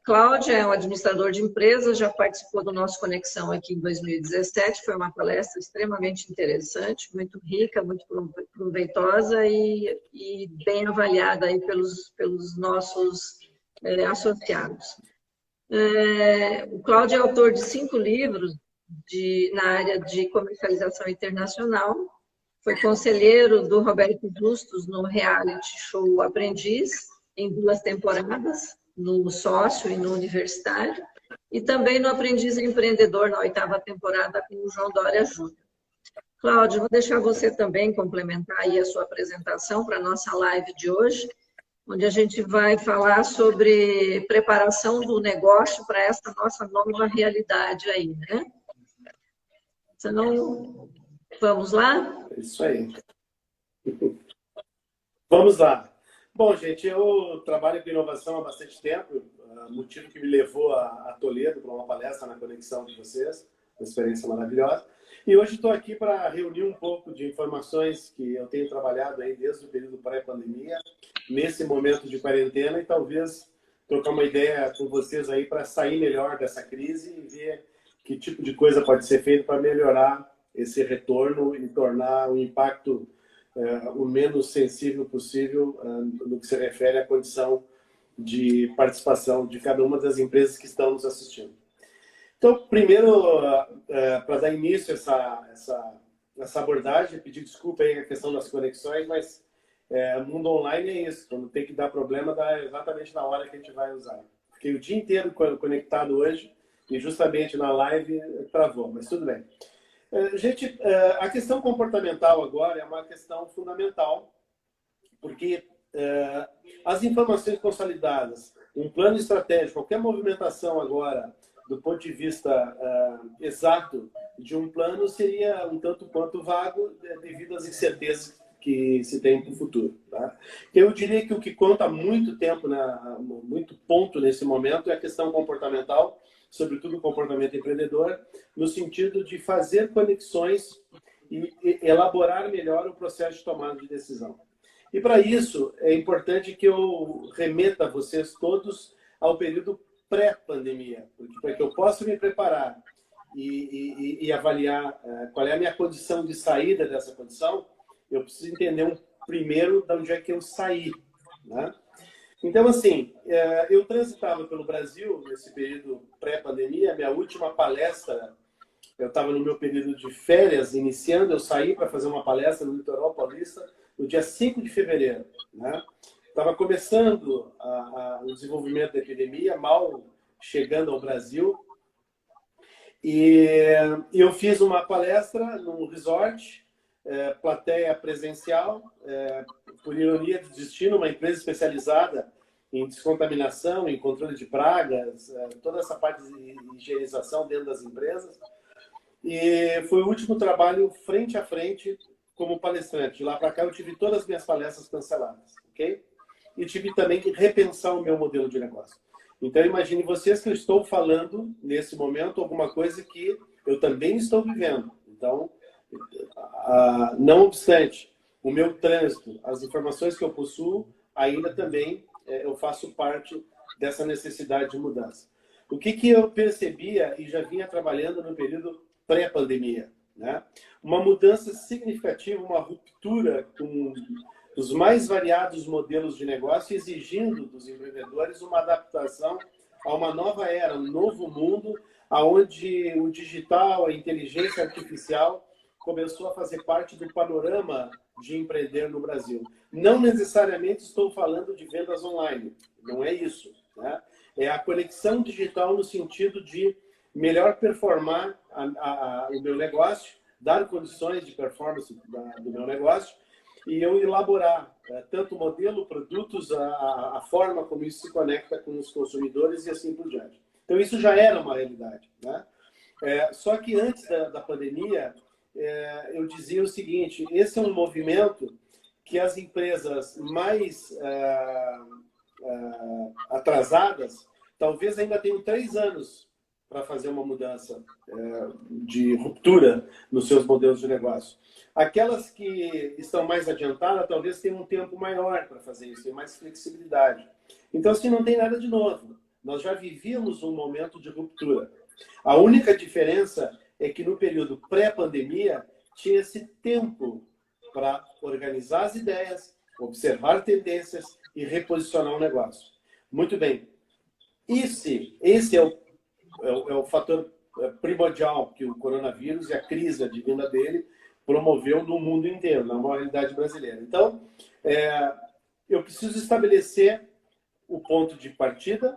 Cláudio é um administrador de empresas, já participou do nosso Conexão aqui em 2017, foi uma palestra extremamente interessante, muito rica, muito proveitosa e bem avaliada aí pelos nossos associados. O Cláudio é autor de 5 livros na área de comercialização internacional, foi conselheiro do Roberto Justus no reality show Aprendiz, em 2 temporadas, no Sócio e no Universitário, e também no Aprendiz Empreendedor, na 8ª temporada, com o João Dória Júnior. Cláudio, vou deixar você também complementar aí a sua apresentação para a nossa live de hoje, onde a gente vai falar sobre preparação do negócio para essa nossa nova realidade aí, né? Senão, vamos lá? É isso aí. Vamos lá. Bom, gente, eu trabalho com inovação há bastante tempo, motivo que me levou a Toledo para uma palestra na Conexão de vocês, uma experiência maravilhosa. E hoje estou aqui para reunir um pouco de informações que eu tenho trabalhado aí desde o período pré-pandemia, nesse momento de quarentena, e talvez trocar uma ideia com vocês aí para sair melhor dessa crise e ver que tipo de coisa pode ser feito para melhorar esse retorno e tornar o impacto o menos sensível possível no que se refere à condição de participação de cada uma das empresas que estão nos assistindo. Então, primeiro, para dar início a essa abordagem, pedir desculpa aí a questão das conexões, mas mundo online é isso, quando tem que dar problema, dá exatamente na hora que a gente vai usar. Fiquei o dia inteiro conectado hoje e justamente na live travou, mas tudo bem. Gente, a questão comportamental agora é uma questão fundamental, porque as informações consolidadas, um plano estratégico, qualquer movimentação agora, do ponto de vista exato de um plano, seria um tanto quanto vago devido às incertezas que se tem para o futuro. Tá? Eu diria que o que conta muito tempo, muito ponto nesse momento é a questão comportamental, sobretudo o comportamento empreendedor, no sentido de fazer conexões e elaborar melhor o processo de tomada de decisão. E para isso é importante que eu remeta vocês todos ao período pré-pandemia, para que eu possa me preparar e avaliar qual é a minha condição de saída dessa condição, eu preciso entender primeiro de onde é que eu saí, né? Então, assim, eu transitava pelo Brasil nesse período pré-pandemia. Minha última palestra, eu estava no meu período de férias, iniciando, eu saí para fazer uma palestra no Litoral Paulista no dia 5 de fevereiro. Né? Estava começando o desenvolvimento da epidemia, mal chegando ao Brasil. E eu fiz uma palestra num resort, plateia presencial, por ironia do destino, uma empresa especializada em descontaminação, em controle de pragas, toda essa parte de higienização dentro das empresas. E foi o último trabalho frente a frente como palestrante. De lá para cá eu tive todas as minhas palestras canceladas, ok? E tive também que repensar o meu modelo de negócio. Então imagine vocês que eu estou falando nesse momento alguma coisa que eu também estou vivendo. Então, não obstante o meu trânsito, as informações que eu possuo, ainda também eu faço parte dessa necessidade de mudança. O que eu percebia e já vinha trabalhando no período pré-pandemia, né? Uma mudança significativa, uma ruptura com os mais variados modelos de negócio, exigindo dos empreendedores uma adaptação a uma nova era, um novo mundo, onde o digital, a inteligência artificial começou a fazer parte do panorama de empreender no Brasil. Não necessariamente estou falando de vendas online, não é isso, né? É a conexão digital no sentido de melhor performar o meu negócio, dar condições de performance do meu negócio e eu elaborar tanto o modelo, produtos, a forma como isso se conecta com os consumidores e assim por diante. Então isso já era uma realidade, né? Só que antes da pandemia, eu dizia o seguinte: esse é um movimento que as empresas mais atrasadas talvez ainda tenham 3 anos para fazer uma mudança de ruptura nos seus modelos de negócio. Aquelas que estão mais adiantadas talvez tenham um tempo maior para fazer isso, tem mais flexibilidade. Então, assim, não tem nada de novo. nós já vivíamos um momento de ruptura. A única diferença é que no período pré-pandemia tinha esse tempo para organizar as ideias, observar tendências e reposicionar o negócio. Muito bem. Esse é o fator primordial que o coronavírus e a crise advinda dele promoveu no mundo inteiro, na realidade brasileira. Então, eu preciso estabelecer o ponto de partida,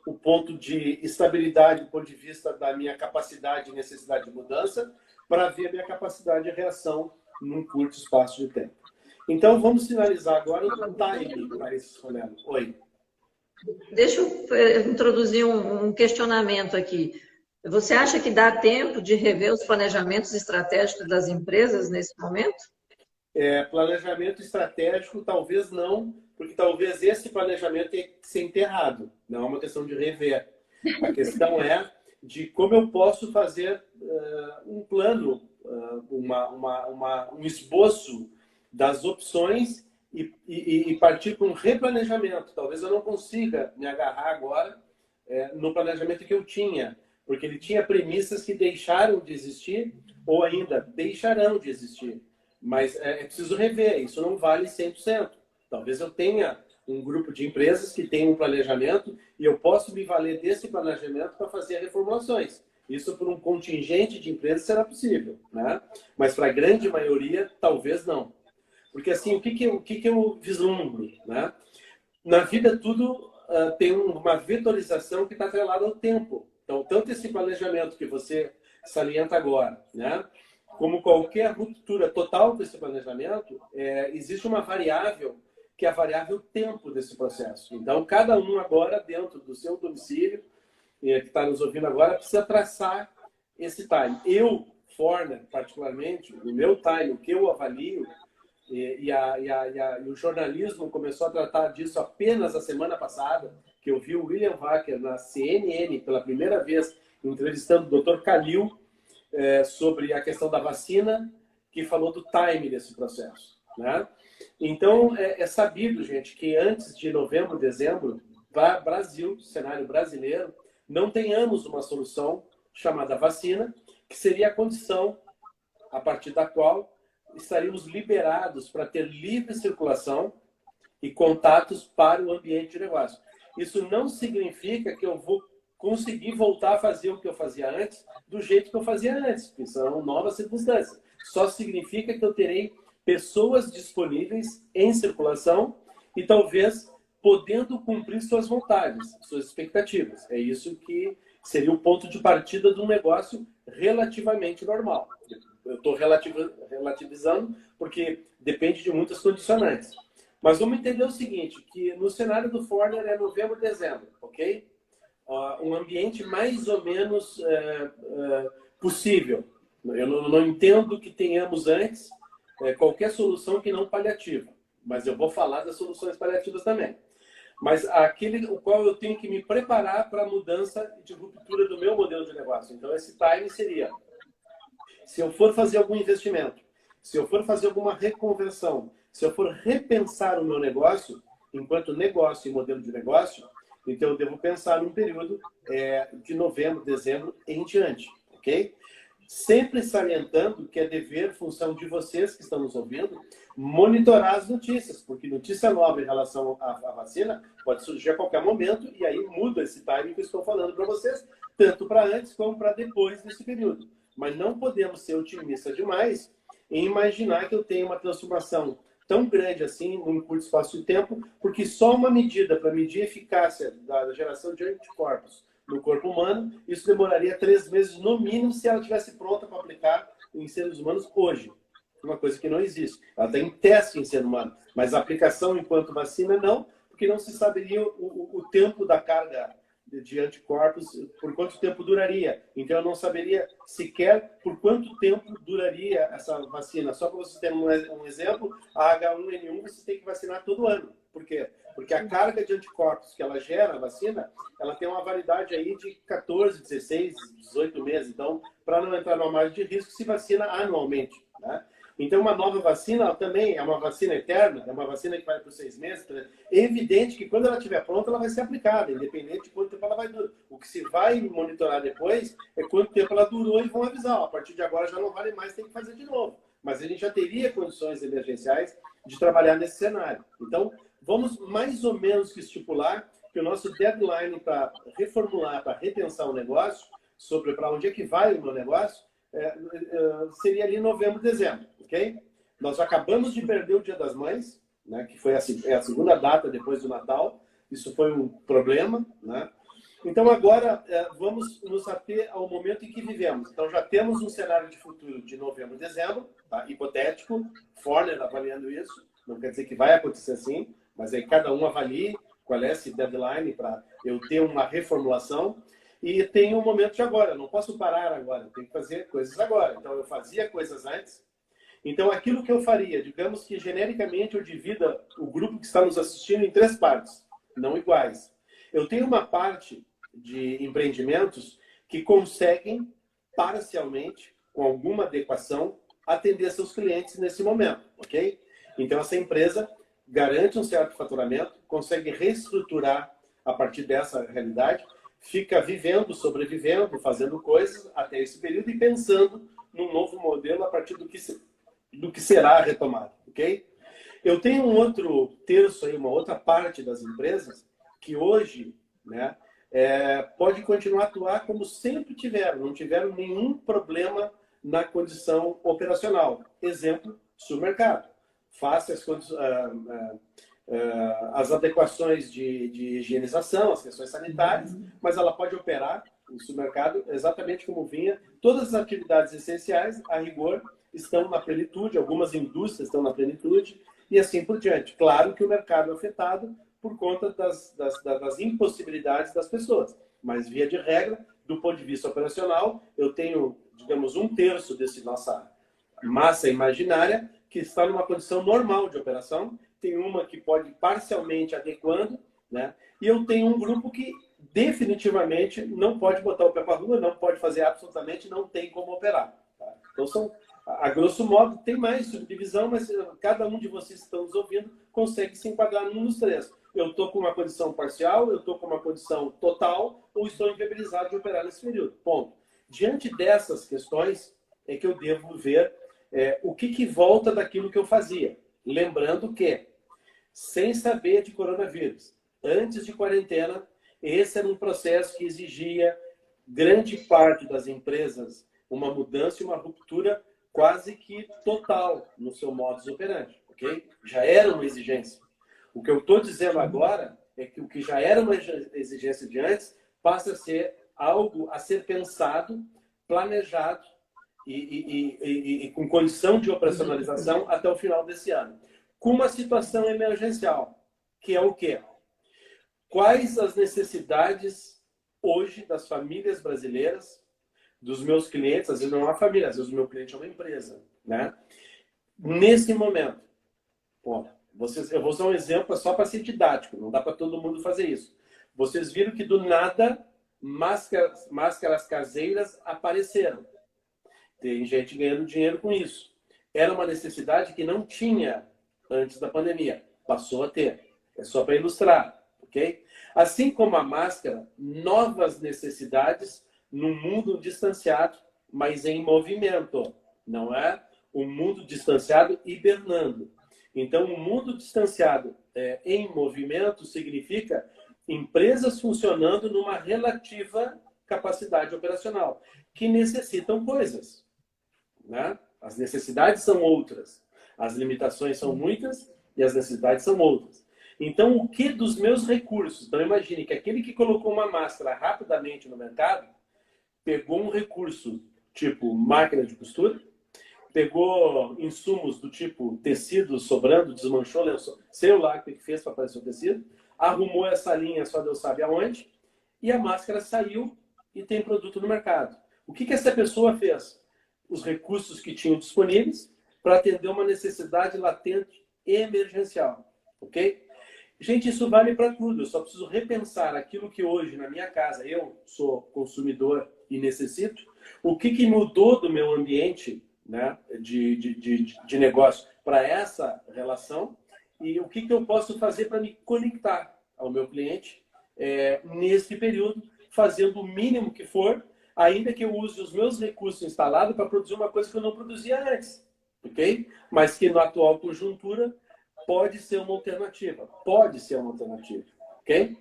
o ponto de estabilidade do ponto de vista da minha capacidade e necessidade de mudança, para ver a minha capacidade de reação num curto espaço de tempo. Então, vamos finalizar agora o timing, Larissa Soleno. Oi. Deixa eu introduzir um questionamento aqui. Você acha que dá tempo de rever os planejamentos estratégicos das empresas nesse momento? Planejamento estratégico, talvez não, porque talvez esse planejamento tenha que ser enterrado. Não é uma questão de rever. A questão é de como eu posso fazer um plano, um esboço das opções e partir para um replanejamento. Talvez eu não consiga me agarrar agora no planejamento que eu tinha, porque ele tinha premissas que deixaram de existir ou ainda deixarão de existir. Mas é preciso rever, isso não vale 100%. Talvez eu tenha um grupo de empresas que tem um planejamento e eu posso me valer desse planejamento para fazer reformulações. Isso por um contingente de empresas será possível, né? Mas para a grande maioria, talvez não. Porque assim, o que eu vislumbro, né? Na vida tudo tem uma vetorização que está atrelada ao tempo. Então, tanto esse planejamento que você salienta agora, né? Como qualquer ruptura total desse planejamento, existe uma variável, que é a variável tempo desse processo. Então, cada um agora, dentro do seu domicílio, que está nos ouvindo agora, precisa traçar esse time. Eu, Forner, particularmente, o meu time, o que eu avalio, e o jornalismo começou a tratar disso apenas a semana passada, que eu vi o William Wacker na CNN pela primeira vez, entrevistando o Dr. Kalil, sobre a questão da vacina, que falou do time desse processo, né? Então, é sabido, gente, que antes de novembro, dezembro, Brasil, cenário brasileiro, não tenhamos uma solução chamada vacina, que seria a condição a partir da qual estaríamos liberados para ter livre circulação e contatos para o ambiente de negócio. Isso não significa que eu vou conseguir voltar a fazer o que eu fazia antes do jeito que eu fazia antes, porque são novas circunstâncias. Só significa que eu terei pessoas disponíveis em circulação e talvez podendo cumprir suas vontades, suas expectativas. É isso que seria o ponto de partida de um negócio relativamente normal. Eu estou relativizando porque depende de muitas condicionantes. Mas vamos entender o seguinte, que no cenário do Forner é novembro, dezembro, ok? Um ambiente mais ou menos possível. Eu não entendo que tenhamos antes qualquer solução que não paliativa, mas eu vou falar das soluções paliativas também. Mas aquele o qual eu tenho que me preparar para a mudança de ruptura do meu modelo de negócio. Então, esse time seria, se eu for fazer algum investimento, se eu for fazer alguma reconversão, se eu for repensar o meu negócio, enquanto negócio e modelo de negócio, então eu devo pensar num período de novembro, dezembro em diante, ok? Sempre salientando que é dever, função de vocês que estão nos ouvindo, monitorar as notícias, porque notícia nova em relação à vacina pode surgir a qualquer momento e aí muda esse timing que eu estou falando para vocês, tanto para antes como para depois desse período. Mas não podemos ser otimistas demais em imaginar que eu tenho uma transformação tão grande assim, num curto espaço de tempo, porque só uma medida para medir a eficácia da geração de anticorpos no corpo humano, isso demoraria 3 meses no mínimo se ela estivesse pronta para aplicar em seres humanos hoje. Uma coisa que não existe. Ela está em teste em ser humano, mas a aplicação enquanto vacina não, porque não se saberia o tempo da carga de anticorpos, por quanto tempo duraria. Então eu não saberia sequer por quanto tempo duraria essa vacina. Só para vocês terem um exemplo, a H1N1 você tem que vacinar todo ano. Por quê? Porque a carga de anticorpos que ela gera, a vacina, ela tem uma validade aí de 14, 16, 18 meses. Então, para não entrar numa margem de risco, se vacina anualmente, né? Então, uma nova vacina também é uma vacina eterna, é uma vacina que vai por 6 meses. É evidente que quando ela estiver pronta, ela vai ser aplicada, independente de quanto tempo ela vai durar. O que se vai monitorar depois é quanto tempo ela durou e vão avisar. A partir de agora já não vale mais, tem que fazer de novo. Mas a gente já teria condições emergenciais de trabalhar nesse cenário. Então, vamos mais ou menos que estipular que o nosso deadline para reformular, para repensar o negócio, sobre para onde é que vai o meu negócio, seria ali novembro, dezembro, ok? Nós acabamos de perder o Dia das Mães, né, que foi a segunda data depois do Natal. Isso foi um problema, né? Então, agora, vamos nos ater ao momento em que vivemos. Então, já temos um cenário de futuro de novembro, dezembro, tá? Hipotético, Forner avaliando isso, não quer dizer que vai acontecer assim, mas aí cada um avalie qual é esse deadline para eu ter uma reformulação. E tem um momento de agora, eu não posso parar agora, eu tenho que fazer coisas agora. Então, eu fazia coisas antes. Então, aquilo que eu faria, digamos que genericamente eu divida o grupo que está nos assistindo em 3 partes, não iguais. Eu tenho uma parte de empreendimentos que conseguem, parcialmente, com alguma adequação, atender seus clientes nesse momento, ok? Então, essa empresa garante um certo faturamento, consegue reestruturar a partir dessa realidade, fica vivendo, sobrevivendo, fazendo coisas até esse período e pensando num novo modelo a partir do que será retomado, ok? Eu tenho um outro terço aí, uma outra parte das empresas que hoje, né, pode continuar a atuar como sempre tiveram, não tiveram nenhum problema na condição operacional. Exemplo, supermercado. Faça as adequações de higienização, as questões sanitárias, mas ela pode operar o supermercado exatamente como vinha. Todas as atividades essenciais, a rigor, estão na plenitude, algumas indústrias estão na plenitude, e assim por diante. Claro que o mercado é afetado por conta das impossibilidades das pessoas, mas via de regra, do ponto de vista operacional, eu tenho, digamos, um terço dessa nossa massa imaginária que está numa condição normal de operação, tem uma que pode parcialmente adequando, né? E eu tenho um grupo que definitivamente não pode botar o pé para a rua, não pode fazer absolutamente, não tem como operar. Tá? Então, a grosso modo, tem mais subdivisão, mas cada um de vocês que estão nos ouvindo consegue se enquadrar num dos 3. Eu estou com uma condição parcial, eu estou com uma condição total, ou estou inviabilizado de operar nesse período. Ponto. Diante dessas questões, é que eu devo ver o que volta daquilo que eu fazia. Lembrando que, sem saber de coronavírus, antes de quarentena, esse era um processo que exigia grande parte das empresas uma mudança e uma ruptura quase que total no seu modus operandi, ok? Já era uma exigência. O que eu estou dizendo agora é que o que já era uma exigência de antes passa a ser algo a ser pensado, planejado e com condição de operacionalização até o final desse ano. Com uma situação emergencial, que é o quê? Quais as necessidades hoje das famílias brasileiras, dos meus clientes, às vezes não é uma família, às vezes o meu cliente é uma empresa, né? Nesse momento, eu vou usar um exemplo só para ser didático, não dá para todo mundo fazer isso. Vocês viram que do nada máscaras caseiras apareceram. Tem gente ganhando dinheiro com isso. Era uma necessidade que não tinha antes da pandemia. Passou a ter. É só para ilustrar, ok? Assim como a máscara, novas necessidades num mundo distanciado, mas em movimento. Não é um mundo distanciado hibernando. Então, um mundo distanciado em movimento significa empresas funcionando numa relativa capacidade operacional, que necessitam coisas. Né? As necessidades são outras. As limitações são muitas e as necessidades são outras. Então, o que dos meus recursos? Então, imagine que aquele que colocou uma máscara rapidamente no mercado, pegou um recurso tipo máquina de costura, pegou insumos do tipo tecido sobrando, desmanchou lençol, sei lá o que fez para aparecer o tecido, arrumou essa linha só Deus sabe aonde, e a máscara saiu e tem produto no mercado. O que essa pessoa fez? Os recursos que tinham disponíveis para atender uma necessidade latente e emergencial. Ok? Gente, isso vale para tudo. Eu só preciso repensar aquilo que hoje na minha casa eu sou consumidor e necessito. O que mudou do meu ambiente né, de negócio para essa relação e o que eu posso fazer para me conectar ao meu cliente nesse período, fazendo o mínimo que for, ainda que eu use os meus recursos instalados para produzir uma coisa que eu não produzia antes, ok? Mas que na atual conjuntura pode ser uma alternativa, ok?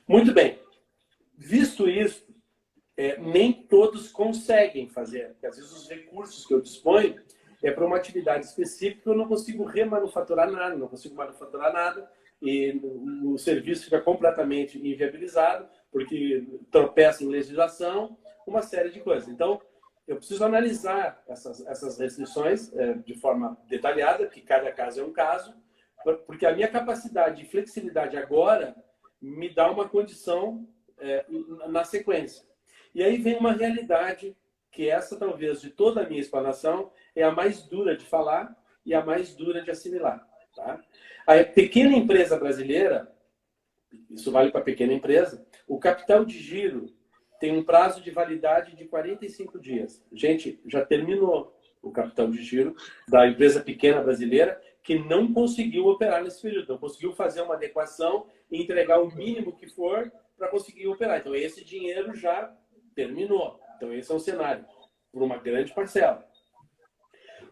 Muito bem. Visto isso, nem todos conseguem fazer, porque às vezes os recursos que eu disponho para uma atividade específica eu não consigo remanufaturar nada, não consigo manufaturar nada e o serviço fica completamente inviabilizado porque tropeça em legislação, uma série de coisas. Então, eu preciso analisar essas restrições de forma detalhada, porque cada caso é um caso, porque a minha capacidade de flexibilidade agora me dá uma condição na sequência. E aí vem uma realidade que essa, talvez, de toda a minha explanação, é a mais dura de falar e a mais dura de assimilar. Tá? A pequena empresa brasileira, isso vale para a pequena empresa, o capital de giro tem um prazo de validade de 45 dias. Gente, já terminou o capital de giro da empresa pequena brasileira que não conseguiu operar nesse período, não conseguiu fazer uma adequação e entregar o mínimo que for para conseguir operar. Então, esse dinheiro já terminou. Então, esse é um cenário por uma grande parcela.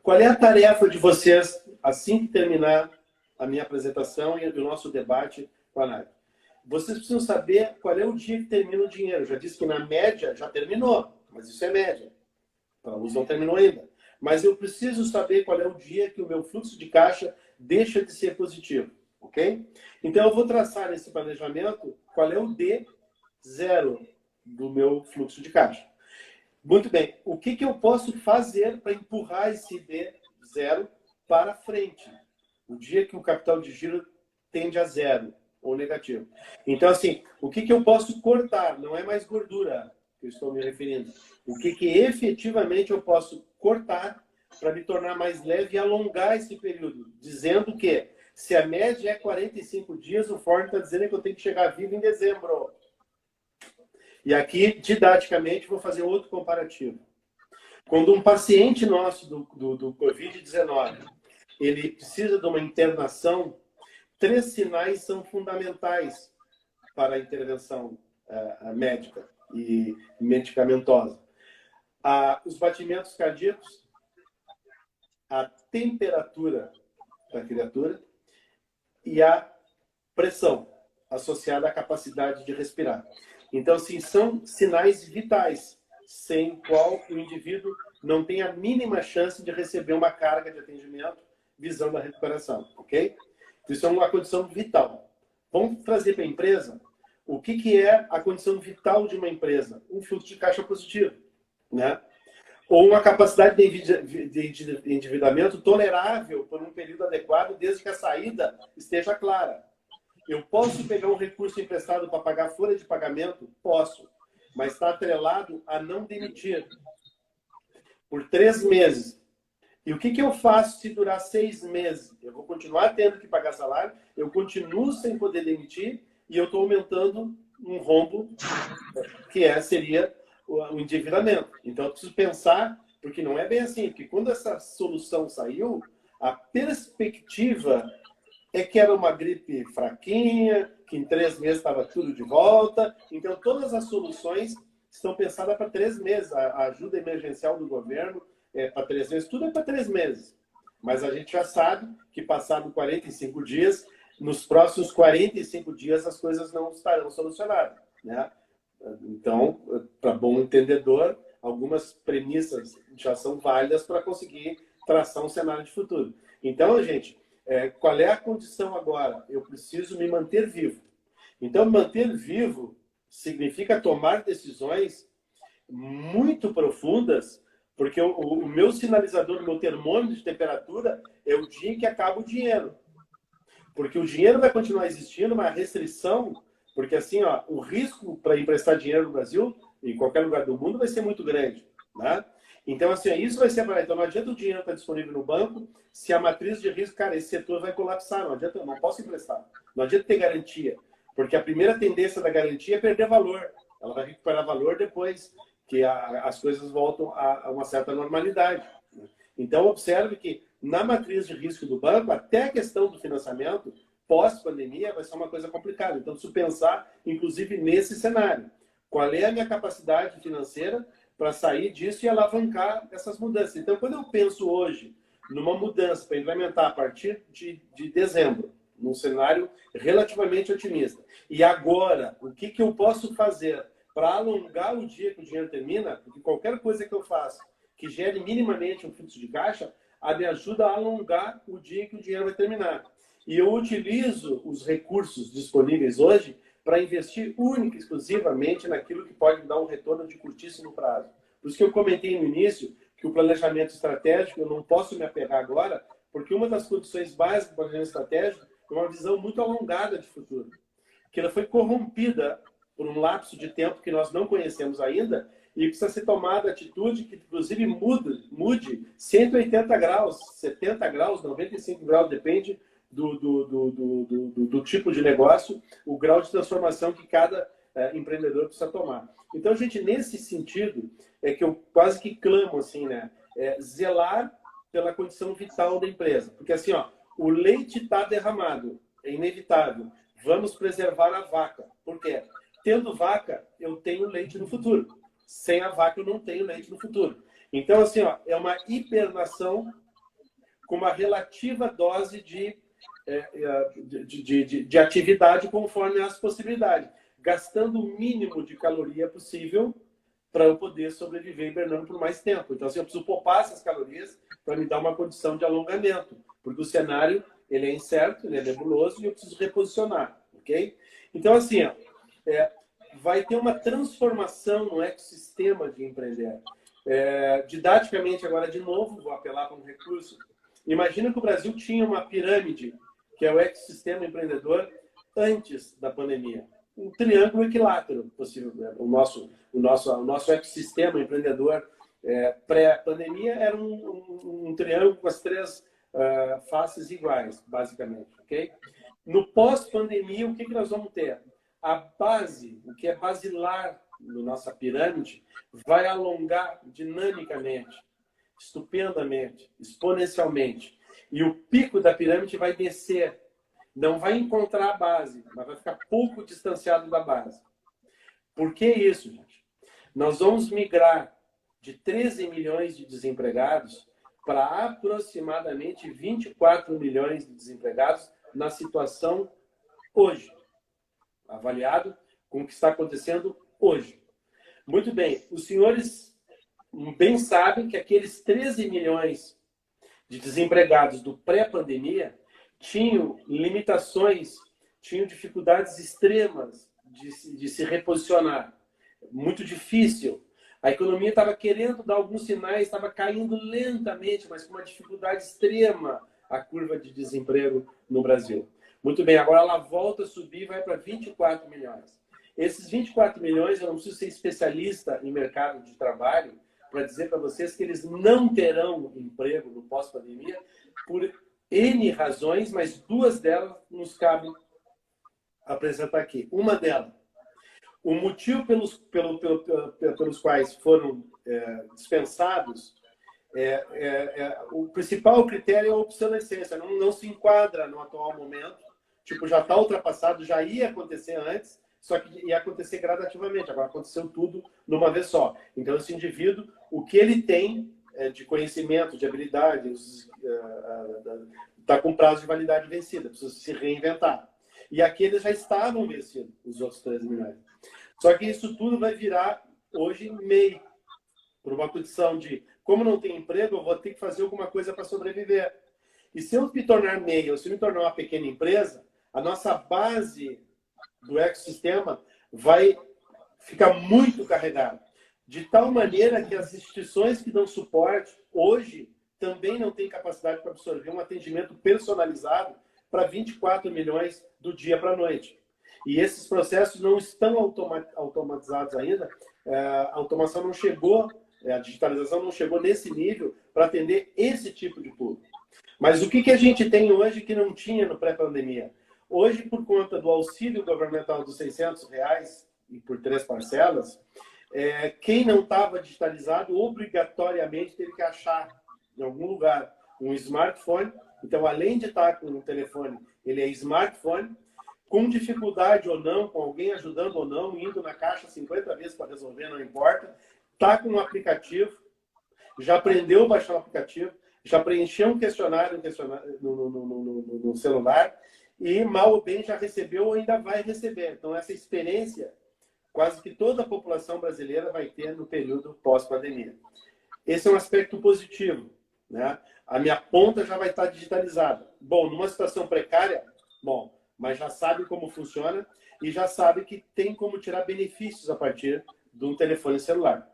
Qual é a tarefa de vocês, assim que terminar a minha apresentação e o nosso debate com a Nádia? Vocês precisam saber qual é o dia que termina o dinheiro. Eu já disse que na média já terminou, mas isso é média. Para alguns não terminou ainda. Mas eu preciso saber qual é o dia que o meu fluxo de caixa deixa de ser positivo. Ok? Então, eu vou traçar nesse planejamento qual é o D0 do meu fluxo de caixa. Muito bem. O que eu posso fazer para empurrar esse D0 para frente? O dia que o capital de giro tende a zero ou negativo. Então, assim, o que eu posso cortar? Não é mais gordura que eu estou me referindo. O que efetivamente eu posso cortar para me tornar mais leve e alongar esse período? Dizendo que, se a média é 45 dias, o Ford está dizendo que eu tenho que chegar vivo em dezembro. E aqui, didaticamente, vou fazer outro comparativo. Quando um paciente nosso do Covid-19, ele precisa de uma internação, 3 sinais são fundamentais para a intervenção médica e medicamentosa. Os batimentos cardíacos, a temperatura da criatura e a pressão associada à capacidade de respirar. Então, assim, são sinais vitais, sem qual o indivíduo não tem a mínima chance de receber uma carga de atendimento visando a recuperação, ok? Isso é uma condição vital. Vamos trazer para a empresa o que é a condição vital de uma empresa? Um fluxo de caixa positivo, né? Ou uma capacidade de endividamento tolerável por um período adequado, desde que a saída esteja clara. Eu posso pegar um recurso emprestado para pagar folha de pagamento? Posso. Mas está atrelado a não demitir por 3 meses. E o que eu faço se durar 6 meses? Eu vou continuar tendo que pagar salário, eu continuo sem poder demitir e eu estou aumentando um rombo que seria o endividamento. Então, eu preciso pensar, porque não é bem assim, porque quando essa solução saiu, a perspectiva é que era uma gripe fraquinha, que em 3 meses estava tudo de volta. Então, todas as soluções estão pensadas para 3 meses. A ajuda emergencial do governo é para 3 meses. Tudo é para 3 meses. Mas a gente já sabe que, passado 45 dias, nos próximos 45 dias, as coisas não estarão solucionadas, né? Então, para bom entendedor, algumas premissas já são válidas para conseguir traçar um cenário de futuro. Então, gente, qual é a condição agora? Eu preciso me manter vivo. Então, manter vivo significa tomar decisões muito profundas, porque o meu sinalizador, o meu termômetro de temperatura é o dia em que acaba o dinheiro. Porque o dinheiro vai continuar existindo, mas a restrição, porque assim, ó, o risco para emprestar dinheiro no Brasil, em qualquer lugar do mundo, vai ser muito grande, né? Então, assim, isso vai ser para... Então, não adianta o dinheiro estar disponível no banco se a matriz de risco, cara, esse setor vai colapsar. Não adianta, não posso emprestar. Não adianta ter garantia. Porque a primeira tendência da garantia é perder valor. Ela vai recuperar valor depois que as coisas voltam a uma certa normalidade. Então, observe que na matriz de risco do banco, até a questão do financiamento, pós-pandemia, vai ser uma coisa complicada. Então, preciso pensar, inclusive, nesse cenário. Qual é a minha capacidade financeira para sair disso e alavancar essas mudanças? Então, quando eu penso hoje numa mudança para implementar a partir de dezembro, num cenário relativamente otimista, e agora, o que eu posso fazer para alongar o dia que o dinheiro termina? Porque qualquer coisa que eu faça que gere minimamente um fluxo de caixa, me ajuda a alongar o dia que o dinheiro vai terminar. E eu utilizo os recursos disponíveis hoje para investir única e exclusivamente naquilo que pode dar um retorno de curtíssimo prazo. Por isso que eu comentei no início que o planejamento estratégico, eu não posso me apegar agora, porque uma das condições básicas do planejamento estratégico é uma visão muito alongada de futuro, que ela foi corrompida por um lapso de tempo que nós não conhecemos ainda e precisa ser tomada atitude que, inclusive, mude 180 graus, 70 graus, 95 graus, depende do tipo de negócio, o grau de transformação que cada empreendedor precisa tomar. Então, gente, nesse sentido, é que eu quase que clamo, assim, né? Zelar pela condição vital da empresa. Porque, assim, ó, o leite está derramado, é inevitável. Vamos preservar a vaca. Por quê? Tendo vaca, eu tenho leite no futuro. Sem a vaca, eu não tenho leite no futuro. Então, assim, ó, é uma hibernação com uma relativa dose de atividade conforme as possibilidades, gastando o mínimo de caloria possível para eu poder sobreviver hibernando por mais tempo. Então, assim, eu preciso poupar essas calorias para me dar uma condição de alongamento, porque o cenário ele é incerto, ele é nebuloso e eu preciso reposicionar, ok? Então, assim, ó, vai ter uma transformação no ecossistema de empreender. Didaticamente, agora, de novo, vou apelar para um recurso. Imagina que o Brasil tinha uma pirâmide, que é o ecossistema empreendedor, antes da pandemia. Um triângulo equilátero possível. O nosso ecossistema empreendedor pré-pandemia era um triângulo com as três faces iguais, basicamente. Okay? No pós-pandemia, o que nós vamos ter? A base, o que é basilar na nossa pirâmide, vai alongar dinamicamente, estupendamente, exponencialmente. E o pico da pirâmide vai descer. Não vai encontrar a base, mas vai ficar pouco distanciado da base. Por que isso, gente? Nós vamos migrar de 13 milhões de desempregados para aproximadamente 24 milhões de desempregados na situação hoje. Avaliado com o que está acontecendo hoje. Muito bem, os senhores bem sabem que aqueles 13 milhões de desempregados do pré-pandemia tinham limitações, tinham dificuldades extremas de se reposicionar. Muito difícil. A economia estava querendo dar alguns sinais, estava caindo lentamente, mas com uma dificuldade extrema a curva de desemprego no Brasil. Muito bem, agora ela volta a subir e vai para 24 milhões. Esses 24 milhões, eu não preciso ser especialista em mercado de trabalho para dizer para vocês que eles não terão emprego no pós-pandemia por N razões, mas duas delas nos cabe apresentar aqui. Uma delas, o motivo pelos quais foram dispensados, o principal critério é a obsolescência, não se enquadra no atual momento, tipo, já está ultrapassado, já ia acontecer antes, só que ia acontecer gradativamente, agora aconteceu tudo numa vez só. Então, esse indivíduo, o que ele tem de conhecimento, de habilidade, está com prazo de validade vencida, precisa se reinventar. E aqueles já estavam vencidos, os outros 13 milhões. Só que isso tudo vai virar, hoje, MEI, por uma condição de, como não tem emprego, eu vou ter que fazer alguma coisa para sobreviver. E se eu me tornar MEI, ou se eu me tornar uma pequena empresa, a nossa base do ecossistema vai ficar muito carregada. De tal maneira que as instituições que dão suporte, hoje, também não têm capacidade para absorver um atendimento personalizado para 24 milhões do dia para a noite. E esses processos não estão automatizados ainda, a automação não chegou, a digitalização não chegou nesse nível para atender esse tipo de público. Mas o que a gente tem hoje que não tinha no pré-pandemia? Hoje, por conta do auxílio governamental dos R$600 e por 3 parcelas, quem não estava digitalizado obrigatoriamente teve que achar em algum lugar um smartphone. Então, além de estar com um telefone, ele é smartphone, com dificuldade ou não, com alguém ajudando ou não, indo na caixa 50 vezes para resolver, não importa. Está com um aplicativo, já aprendeu a baixar o aplicativo, já preencheu um questionário no celular e, mal ou bem, já recebeu ou ainda vai receber. Então, essa experiência, quase que toda a população brasileira vai ter no período pós-pandemia. Esse é um aspecto positivo, né? A minha ponta já vai estar digitalizada. Bom, numa situação precária, bom, mas já sabe como funciona e já sabe que tem como tirar benefícios a partir de um telefone celular.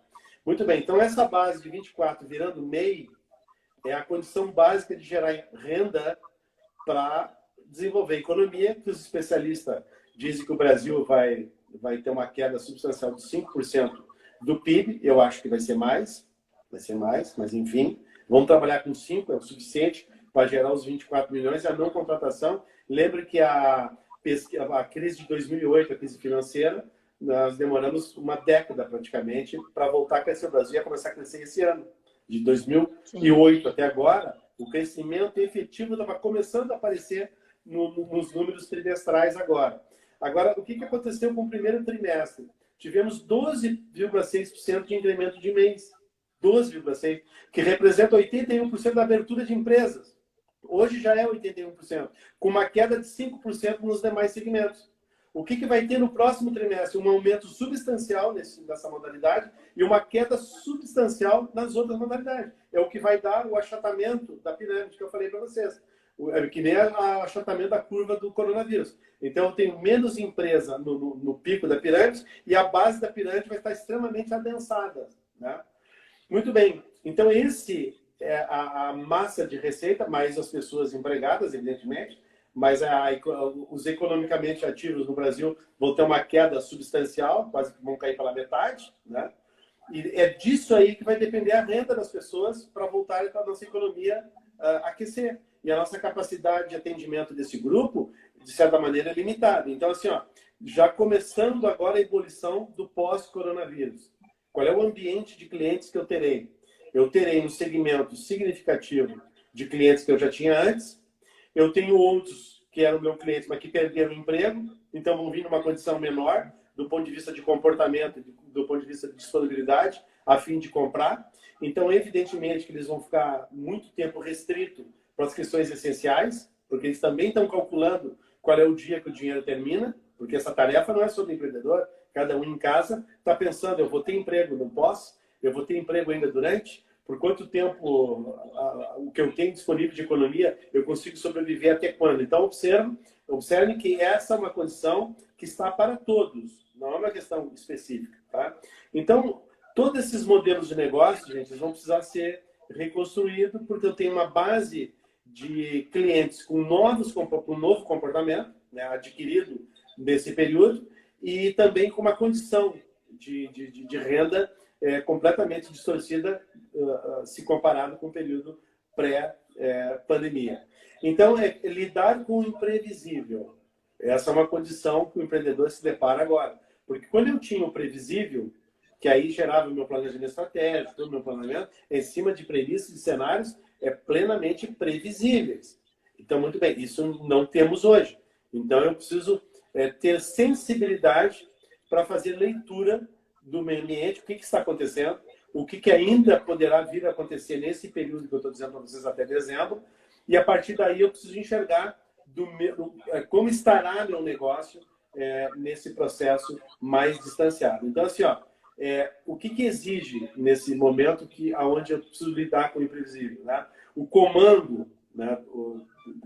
Muito bem, então essa base de 24 virando MEI é a condição básica de gerar renda para desenvolver a economia, que os especialistas dizem que o Brasil vai ter uma queda substancial de 5% do PIB. Eu acho que vai ser mais, mas enfim, vamos trabalhar com 5, é o suficiente para gerar os 24 milhões. A não contratação, lembre que a crise de 2008, a crise financeira, nós demoramos uma década praticamente para voltar a crescer. O Brasil ia começar a crescer esse ano. De 2008 Sim. até agora, o crescimento efetivo estava começando a aparecer nos números trimestrais agora. Agora, o que aconteceu com o primeiro trimestre? Tivemos 12,6% de incremento de mês. 12,6%, que representa 81% da abertura de empresas. Hoje já é 81%, com uma queda de 5% nos demais segmentos. O que vai ter no próximo trimestre? Um aumento substancial nessa modalidade e uma queda substancial nas outras modalidades. É o que vai dar o achatamento da pirâmide que eu falei para vocês. Que nem o achatamento da curva do coronavírus. Então, eu tenho menos empresa no pico da pirâmide e a base da pirâmide vai estar extremamente adensada, né? Muito bem. Então, esse é a massa de receita, mais as pessoas empregadas, evidentemente, mas os economicamente ativos no Brasil vão ter uma queda substancial, quase que vão cair pela metade, né? E é disso aí que vai depender a renda das pessoas para voltarem para a nossa economia aquecer. E a nossa capacidade de atendimento desse grupo, de certa maneira, é limitada. Então, assim, ó, já começando agora a ebulição do pós-coronavírus. Qual é o ambiente de clientes que eu terei? Eu terei um segmento significativo de clientes que eu já tinha antes. Eu tenho outros que eram meu cliente, mas que perderam o emprego, então vão vir numa condição menor, do ponto de vista de comportamento, do ponto de vista de disponibilidade, a fim de comprar. Então, evidentemente, que eles vão ficar muito tempo restrito para as questões essenciais, porque eles também estão calculando qual é o dia que o dinheiro termina, porque essa tarefa não é sobre o empreendedor, cada um em casa está pensando, eu vou ter emprego, não posso? Eu vou ter emprego ainda durante? Por quanto tempo o que eu tenho disponível de economia eu consigo sobreviver até quando? Então, observe que essa é uma condição que está para todos, não é uma questão específica, tá? Então, todos esses modelos de negócio, gente, eles vão precisar ser reconstruídos, porque eu tenho uma base de clientes com um novo comportamento, né, adquirido nesse período, e também com uma condição de renda completamente distorcida se comparado com o período pré-pandemia. Então, lidar com o imprevisível. Essa é uma condição que o empreendedor se depara agora. Porque quando eu tinha o previsível, que aí gerava o meu planejamento estratégico, todo o meu planejamento, em cima de premissas e cenários plenamente previsíveis. Então, muito bem, isso não temos hoje. Então, eu preciso ter sensibilidade para fazer leitura do meio ambiente, o que está acontecendo, o que ainda poderá vir a acontecer nesse período que eu estou dizendo para vocês até dezembro, e a partir daí eu preciso enxergar como estará meu negócio nesse processo mais distanciado. Então, assim, ó, o que exige nesse momento onde eu preciso lidar com o imprevisível, né? O comando, né,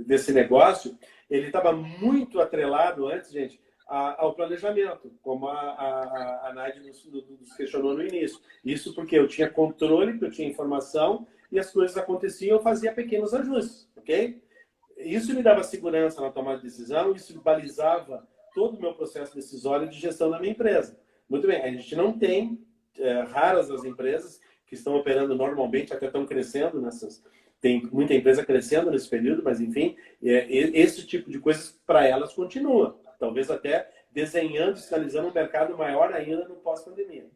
desse negócio, ele estava muito atrelado antes, gente, ao planejamento, como a Nádia nos questionou no início. Isso porque eu tinha controle, porque eu tinha informação e as coisas aconteciam, eu fazia pequenos ajustes, ok? Isso me dava segurança na tomada de decisão, isso balizava todo o meu processo decisório de gestão da minha empresa. Muito bem, a gente não tem, raras as empresas que estão operando normalmente, até estão crescendo tem muita empresa crescendo nesse período, mas enfim, esse tipo de coisas para elas continua. Talvez até desenhando, sinalizando um mercado maior ainda no pós-pandemia.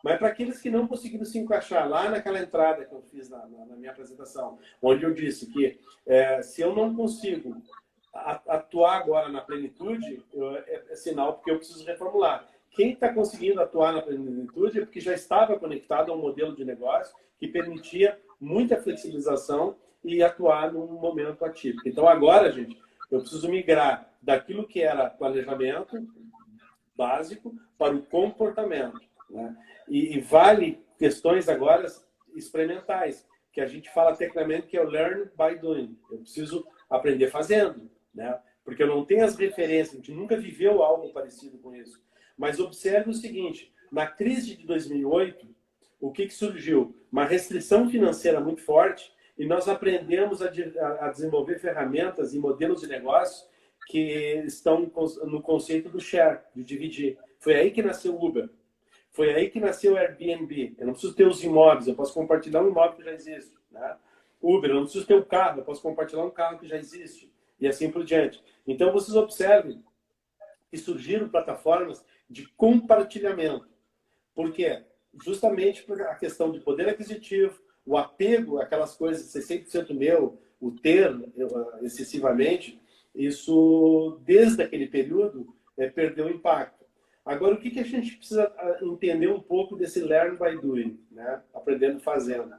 Mas para aqueles que não conseguiram se encaixar lá naquela entrada que eu fiz na minha apresentação, onde eu disse que se eu não consigo atuar agora na plenitude, é sinal porque eu preciso reformular. Quem está conseguindo atuar na plenitude é porque já estava conectado a um modelo de negócio que permitia muita flexibilização e atuar num momento atípico. Então, agora, gente, eu preciso migrar daquilo que era planejamento básico para o comportamento, né? E vale questões agora experimentais, que a gente fala tecnicamente que é o learn by doing. Eu preciso aprender fazendo, né? Porque eu não tenho as referências, a gente nunca viveu algo parecido com isso. Mas observe o seguinte, na crise de 2008, o que surgiu? Uma restrição financeira muito forte e nós aprendemos a desenvolver ferramentas e modelos de negócio que estão no conceito do share, de dividir. Foi aí que nasceu o Uber. Foi aí que nasceu o Airbnb. Eu não preciso ter os imóveis, eu posso compartilhar um imóvel que já existe, né? Uber, eu não preciso ter um carro, eu posso compartilhar um carro que já existe. E assim por diante. Então, vocês observem que surgiram plataformas de compartilhamento. Por quê? Justamente por a questão de poder aquisitivo, o apego àquelas coisas, ser 100% meu, o ter excessivamente, isso, desde aquele período, perdeu impacto. Agora, o que a gente precisa entender um pouco desse learn by doing, né? Aprendendo fazendo.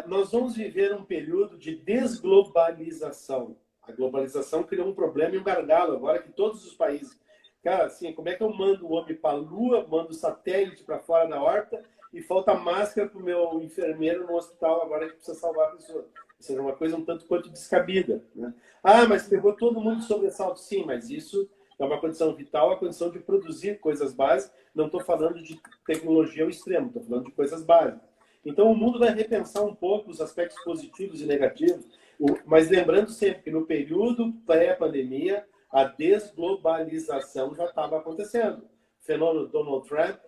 Nós vamos viver um período de desglobalização. A globalização criou um problema e um gargalo agora que todos os países... Cara, assim, como é que eu mando o homem para a Lua, mando o satélite para fora da órbita e falta máscara para o meu enfermeiro no hospital agora que precisa salvar a pessoa? Ou seja, uma coisa um tanto quanto descabida, né? Ah, mas pegou todo mundo sobre ressalto. Sim, mas isso é uma condição vital, a condição de produzir coisas básicas. Não estou falando de tecnologia ao extremo, estou falando de coisas básicas. Então, o mundo vai repensar um pouco os aspectos positivos e negativos, mas lembrando sempre que no período pré-pandemia, a desglobalização já estava acontecendo. O fenômeno Donald Trump,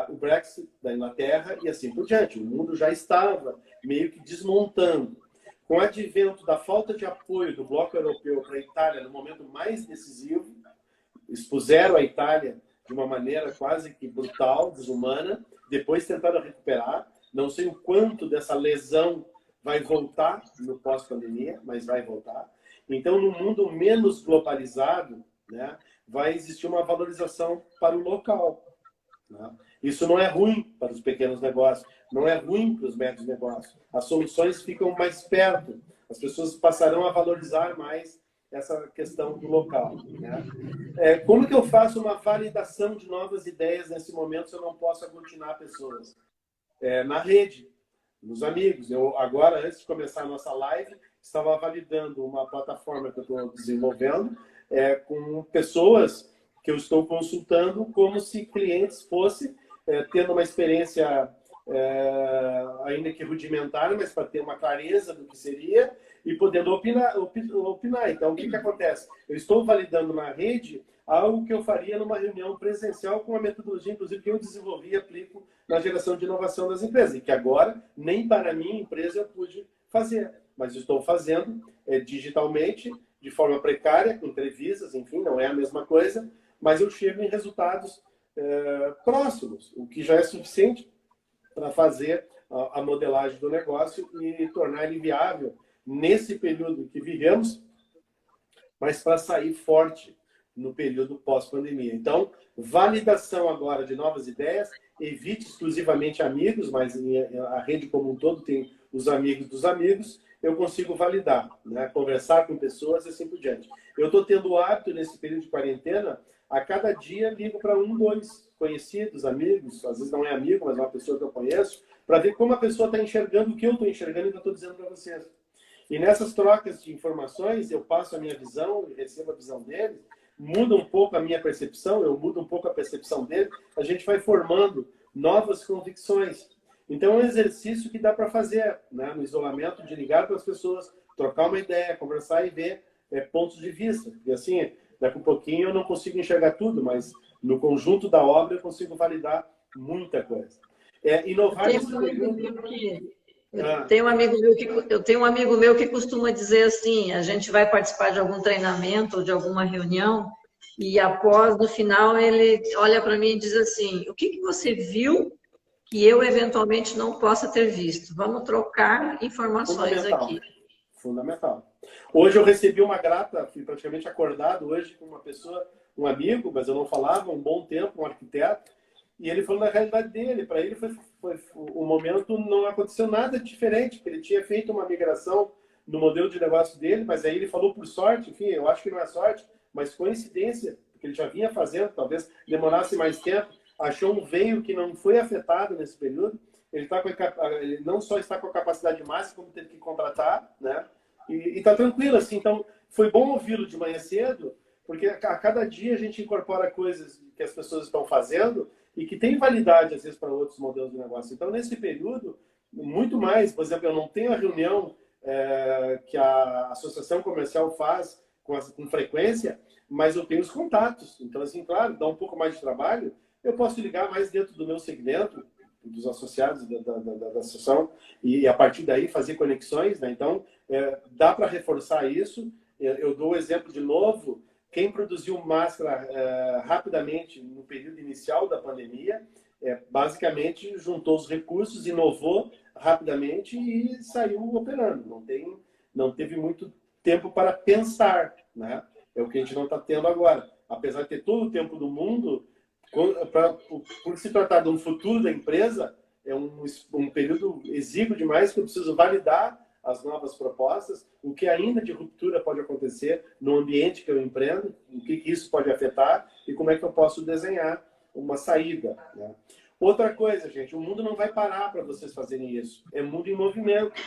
o Brexit da Inglaterra e assim por diante. O mundo já estava meio que desmontando. Com o advento da falta de apoio do bloco europeu para a Itália no momento mais decisivo, expuseram a Itália de uma maneira quase que brutal, desumana, depois tentaram recuperar. Não sei o quanto dessa lesão vai voltar no pós-pandemia, mas vai voltar. Então, no mundo menos globalizado, né, vai existir uma valorização para o local, né? Isso não é ruim para os pequenos negócios, não é ruim para os médios negócios. As soluções ficam mais perto, as pessoas passarão a valorizar mais essa questão do local, né? Como que eu faço uma validação de novas ideias nesse momento se eu não posso aglutinar pessoas? Na rede, nos amigos. Eu agora, antes de começar a nossa live, estava validando uma plataforma que eu estou desenvolvendo com pessoas que eu estou consultando como se clientes fossem tendo uma experiência ainda que rudimentar, mas para ter uma clareza do que seria e podendo opinar. Então, o que acontece? Eu estou validando na rede algo que eu faria numa reunião presencial com uma metodologia, inclusive, que eu desenvolvi e aplico na geração de inovação das empresas, e que agora, nem para a minha empresa, eu pude fazer. Mas estou fazendo digitalmente, de forma precária, com entrevistas, enfim, não é a mesma coisa, mas eu chego em resultados próximos, o que já é suficiente para fazer a modelagem do negócio e tornar ele viável nesse período que vivemos, mas para sair forte no período pós-pandemia. Então, validação agora de novas ideias, evite exclusivamente amigos, mas a rede como um todo tem os amigos dos amigos, eu consigo validar, né? Conversar com pessoas e assim por diante. Eu estou tendo o hábito, nesse período de quarentena, a cada dia ligo para 1, 2 conhecidos, amigos, às vezes não é amigo, mas é uma pessoa que eu conheço, para ver como a pessoa está enxergando o que eu estou enxergando e que eu estou dizendo para vocês. E nessas trocas de informações, eu passo a minha visão e recebo a visão dele, muda um pouco a minha percepção, eu mudo um pouco a percepção dele, a gente vai formando novas convicções. Então, é um exercício que dá para fazer, né, no isolamento, de ligar para as pessoas, trocar uma ideia, conversar e ver pontos de vista. E assim, daqui a pouquinho eu não consigo enxergar tudo, mas no conjunto da obra eu consigo validar muita coisa. Inovar nesse período... Eu tenho um amigo meu que costuma dizer assim, a gente vai participar de algum treinamento ou de alguma reunião E após, no final, ele olha para mim e diz assim, o que que você viu que eu eventualmente não possa ter visto? Vamos trocar informações Fundamental. aqui. Fundamental. Hoje eu recebi uma grata, fui praticamente acordado hoje com uma pessoa, um amigo, mas eu não falava, um bom tempo, um arquiteto, e ele falou da realidade dele. Para ele foi o momento, não aconteceu nada diferente, porque ele tinha feito uma migração no modelo de negócio dele, mas aí ele falou por sorte, enfim, eu acho que não é sorte, mas coincidência, porque ele já vinha fazendo, talvez demorasse mais tempo, achou um veio que não foi afetado nesse período. Ele não só está com a capacidade máxima, como teve que contratar, né? E está tranquilo, assim. Então, foi bom ouvi-lo de manhã cedo, porque a cada dia a gente incorpora coisas que as pessoas estão fazendo e que tem validade, às vezes, para outros modelos de negócio. Então, nesse período, muito mais, por exemplo, eu não tenho a reunião que a associação comercial faz com frequência, mas eu tenho os contatos. Então, assim, claro, dá um pouco mais de trabalho, eu posso ligar mais dentro do meu segmento, dos associados da associação, e a partir daí fazer conexões, né? Então, dá para reforçar isso. Eu dou o exemplo de novo, quem produziu máscara rapidamente no período inicial da pandemia, basicamente juntou os recursos, inovou rapidamente e saiu operando. Não teve muito tempo para pensar, né? É o que a gente não está tendo agora. Apesar de ter todo o tempo do mundo, por se tratar de um futuro da empresa, é um período exíguo demais que eu preciso validar as novas propostas, o que ainda de ruptura pode acontecer no ambiente que eu empreendo, o que isso pode afetar e como é que eu posso desenhar uma saída, né? Outra coisa, gente, o mundo não vai parar para vocês fazerem isso. É mundo em movimento,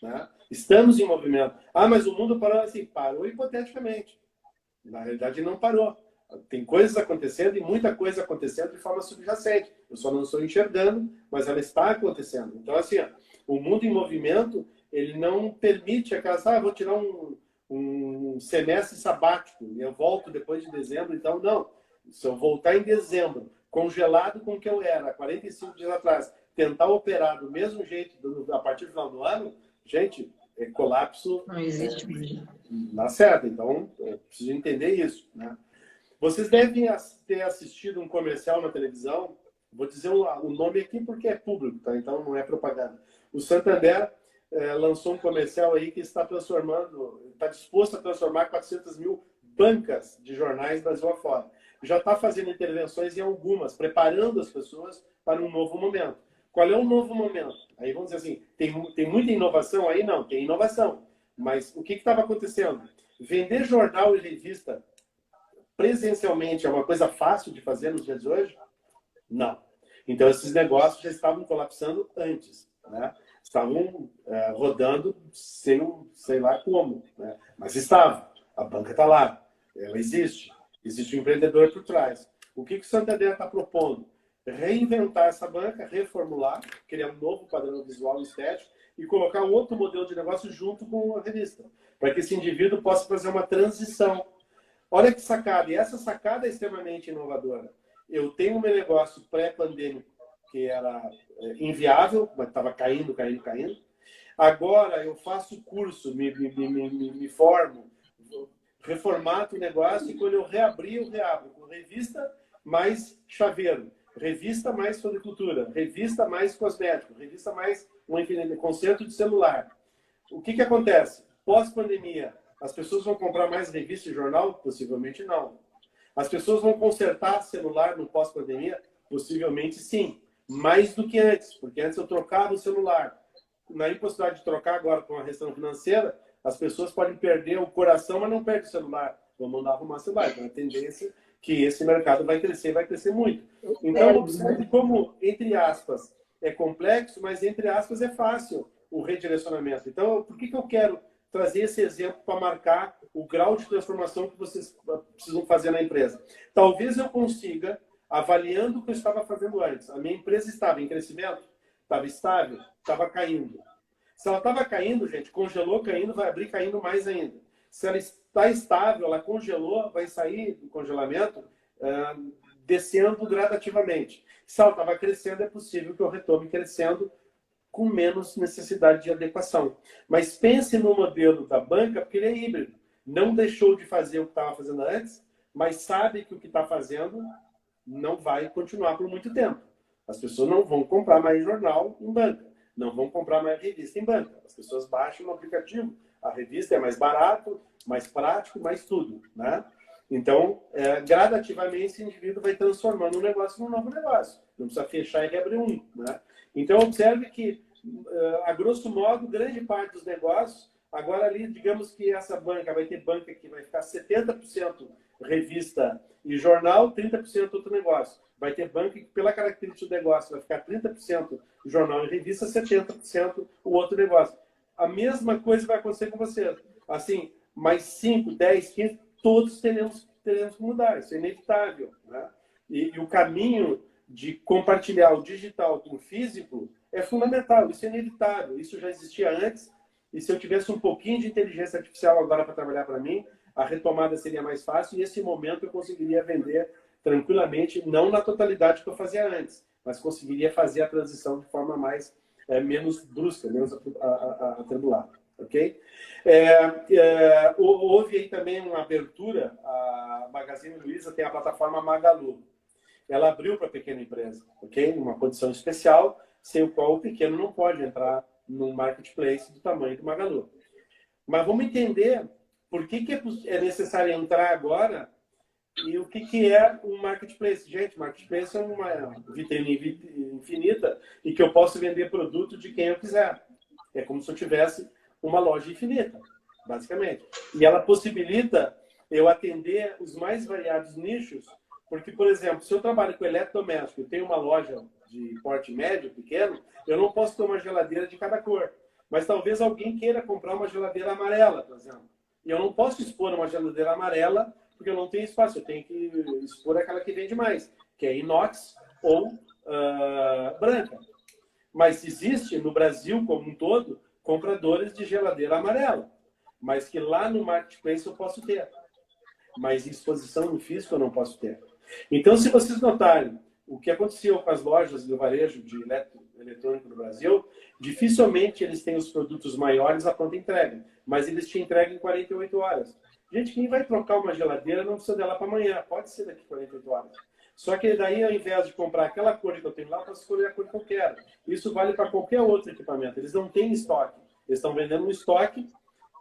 né? Estamos em movimento. Ah, mas o mundo parou assim. Parou hipoteticamente. Na realidade, não parou. Tem coisas acontecendo e muita coisa acontecendo de forma subjacente. Eu só não estou enxergando, mas ela está acontecendo. Então, assim, ó, o mundo em movimento, ele não permite aquelas, vou tirar um semestre sabático e eu volto depois de dezembro. Então, não. Se eu voltar em dezembro, congelado com o que eu era 45 dias atrás, tentar operar do mesmo jeito a partir do final do ano, gente, colapso. Não existe mesmo. Na certa. Então, eu preciso entender isso, né? Vocês devem ter assistido um comercial na televisão. Vou dizer o nome aqui porque é público, tá? Então não é propaganda. O Santander lançou um comercial aí que está disposto a transformar 400 mil bancas de jornais Brasil afora. Já está fazendo intervenções em algumas, preparando as pessoas para um novo momento. Qual é o novo momento? Aí vamos dizer assim, tem muita inovação aí? Não, tem inovação. Mas o que estava acontecendo? Vender jornal e revista presencialmente é uma coisa fácil de fazer nos dias de hoje? Não. Então, esses negócios já estavam colapsando antes, né? Estavam rodando sem, sei lá como, né? Mas estavam. A banca está lá. Ela existe. Existe um empreendedor por trás. O que o Santander está propondo? Reinventar essa banca, reformular, criar um novo padrão visual e estético e colocar um outro modelo de negócio junto com a revista, para que esse indivíduo possa fazer uma transição. Olha que sacada, e essa sacada é extremamente inovadora. Eu tenho um meu negócio pré-pandêmico que era inviável, mas estava caindo. Agora eu faço curso, me formo, reformato o negócio e quando eu reabrir, eu reabro com revista mais chaveiro, revista mais floricultura, revista mais cosmético, revista mais um conceito de celular. O que acontece? Pós-pandemia, as pessoas vão comprar mais revista e jornal? Possivelmente não. As pessoas vão consertar celular no pós-pandemia? Possivelmente sim. Mais do que antes, porque antes eu trocava o celular. Na impossibilidade de trocar agora com a restrição financeira, as pessoas podem perder o coração, mas não perdem o celular. Vão mandar arrumar celular. Então, a tendência que esse mercado vai crescer muito. Então, observe como, entre aspas, é complexo, mas entre aspas é fácil o redirecionamento. Então, por que eu quero trazer esse exemplo para marcar o grau de transformação que vocês precisam fazer na empresa? Talvez eu consiga, avaliando o que eu estava fazendo antes. A minha empresa estava em crescimento? Estava estável? Estava caindo. Se ela estava caindo, gente, congelou caindo, vai abrir caindo mais ainda. Se ela está estável, ela congelou, vai sair do congelamento descendo gradativamente. Se ela estava crescendo, é possível que eu retome crescendo com menos necessidade de adequação. Mas pense no modelo da banca, porque ele é híbrido. Não deixou de fazer o que estava fazendo antes, mas sabe que o que está fazendo não vai continuar por muito tempo. As pessoas não vão comprar mais jornal em banca, não vão comprar mais revista em banca. As pessoas baixam no aplicativo. A revista é mais barato, mais prático, mais tudo, né? Então, gradativamente, esse indivíduo vai transformando um negócio num novo negócio. Não precisa fechar e reabrir um, né? Então, observe que, a grosso modo, grande parte dos negócios, agora ali, digamos que essa banca vai ter banca que vai ficar 70% revista e jornal, 30% outro negócio. Vai ter banca que, pela característica do negócio, vai ficar 30% jornal e revista, 70% o outro negócio. A mesma coisa vai acontecer com você. Assim, mais 5, 10, 15, todos teremos que mudar. Isso é inevitável, né? E o caminho de compartilhar o digital com o físico é fundamental. Isso é inevitável. Isso já existia antes. E se eu tivesse um pouquinho de inteligência artificial agora para trabalhar para mim, a retomada seria mais fácil. E nesse momento eu conseguiria vender tranquilamente, não na totalidade que eu fazia antes, mas conseguiria fazer a transição de forma menos brusca, menos atribulada. Ok? Houve aí também uma abertura, a Magazine Luiza tem a plataforma Magalu. Ela abriu para a pequena empresa, ok? Uma condição especial, sem o qual o pequeno não pode entrar no marketplace do tamanho do Magalu. Mas vamos entender por que é necessário entrar agora e o que é um marketplace. Gente, marketplace é uma vitrine infinita e que eu posso vender produto de quem eu quiser. É como se eu tivesse uma loja infinita, basicamente. E ela possibilita eu atender os mais variados nichos, porque, por exemplo, se eu trabalho com eletrodoméstico e tenho uma loja de porte médio, pequeno, eu não posso ter uma geladeira de cada cor. Mas talvez alguém queira comprar uma geladeira amarela, por exemplo. E eu não posso expor uma geladeira amarela porque eu não tenho espaço. Eu tenho que expor aquela que vende mais, que é inox ou branca. Mas existe no Brasil como um todo compradores de geladeira amarela, mas que lá no marketplace eu posso ter, mas em exposição no físico eu não posso ter. Então, se vocês notarem o que aconteceu com as lojas do varejo de eletrônico no Brasil, dificilmente eles têm os produtos maiores à pronta entrega, mas eles te entregam em 48 horas. Gente, quem vai trocar uma geladeira não precisa dela para amanhã, pode ser daqui a 48 horas. Só que daí, ao invés de comprar aquela cor que eu tenho lá, eu posso escolher a cor que eu quero. Isso vale para qualquer outro equipamento. Eles não têm estoque. Eles estão vendendo um estoque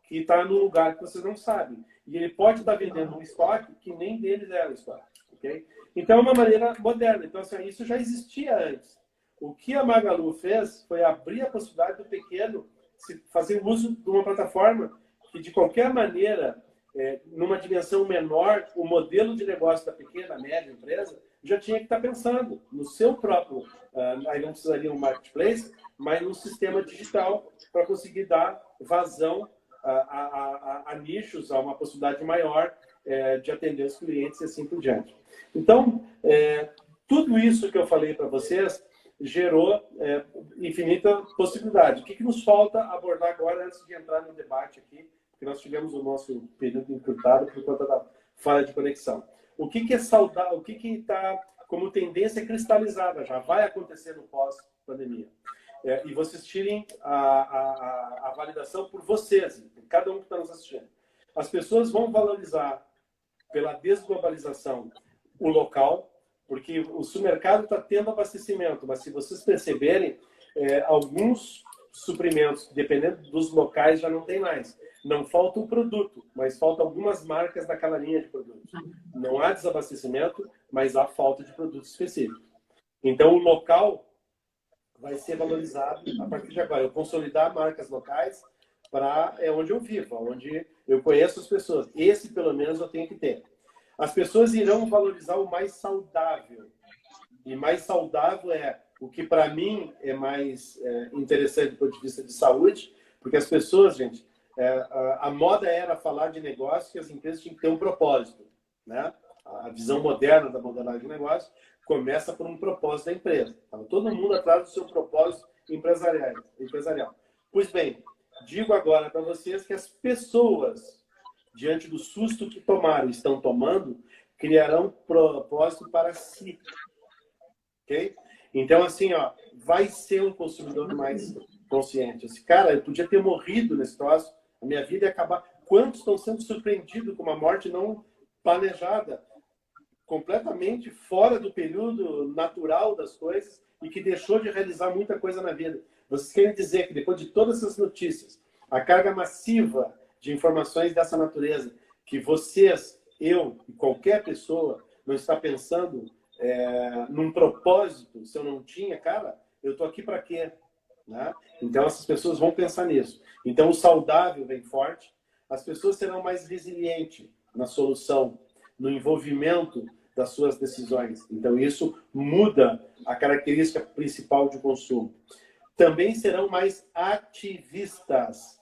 que está num lugar que vocês não sabem. E ele pode estar vendendo um estoque que nem deles era o estoque. Okay? Então, é uma maneira moderna. Então, assim, isso já existia antes. O que a Magalu fez foi abrir a possibilidade do pequeno fazer uso de uma plataforma que, de qualquer maneira, numa dimensão menor, o modelo de negócio da pequena, média empresa já tinha que estar pensando no seu próprio, aí não precisaria um marketplace, mas num sistema digital para conseguir dar vazão a nichos, a uma possibilidade maior de atender os clientes e assim por diante. Então, tudo isso que eu falei para vocês gerou infinita possibilidade. O que nos falta abordar agora antes de entrar no debate aqui, porque nós tivemos o nosso período encurtado por conta da falha de conexão. O que é saudável, o que está como tendência cristalizada, já vai acontecer no pós-pandemia. E vocês tirem a validação por vocês, por cada um que está nos assistindo. As pessoas vão valorizar, pela desglobalização, o local, porque o supermercado está tendo abastecimento, mas se vocês perceberem, alguns suprimentos, dependendo dos locais, já não tem mais. Não falta o produto, mas falta algumas marcas daquela linha de produtos. Não há desabastecimento, mas há falta de produtos específicos. Então, o local vai ser valorizado a partir de agora. Eu consolidar marcas locais para onde eu vivo, onde eu conheço as pessoas. Esse, pelo menos, eu tenho que ter. As pessoas irão valorizar o mais saudável. E mais saudável é o que, para mim, é mais interessante do ponto de vista de saúde, porque as pessoas, gente, a moda era falar de negócio que as empresas tinham que ter um propósito, né? A visão moderna da modelagem de negócio começa por um propósito da empresa. Então, todo mundo atrás do seu propósito empresarial. Pois bem, digo agora para vocês que as pessoas, diante do susto que tomaram e estão tomando, criarão propósito para si. Ok? Então, assim, vai ser um consumidor mais consciente. Esse cara, eu podia ter morrido nesse troço, a minha vida ia acabar. Quantos estão sendo surpreendidos com uma morte não planejada, completamente fora do período natural das coisas e que deixou de realizar muita coisa na vida. Vocês querem dizer que depois de todas essas notícias, a carga massiva de informações dessa natureza, que vocês, eu e qualquer pessoa não está pensando num propósito, se eu não tinha, cara, eu tô aqui para quê? Né? Então essas pessoas vão pensar nisso. Então o saudável vem forte, as pessoas serão mais resilientes na solução, no envolvimento das suas decisões. Então isso muda a característica principal de consumo. Também serão mais ativistas.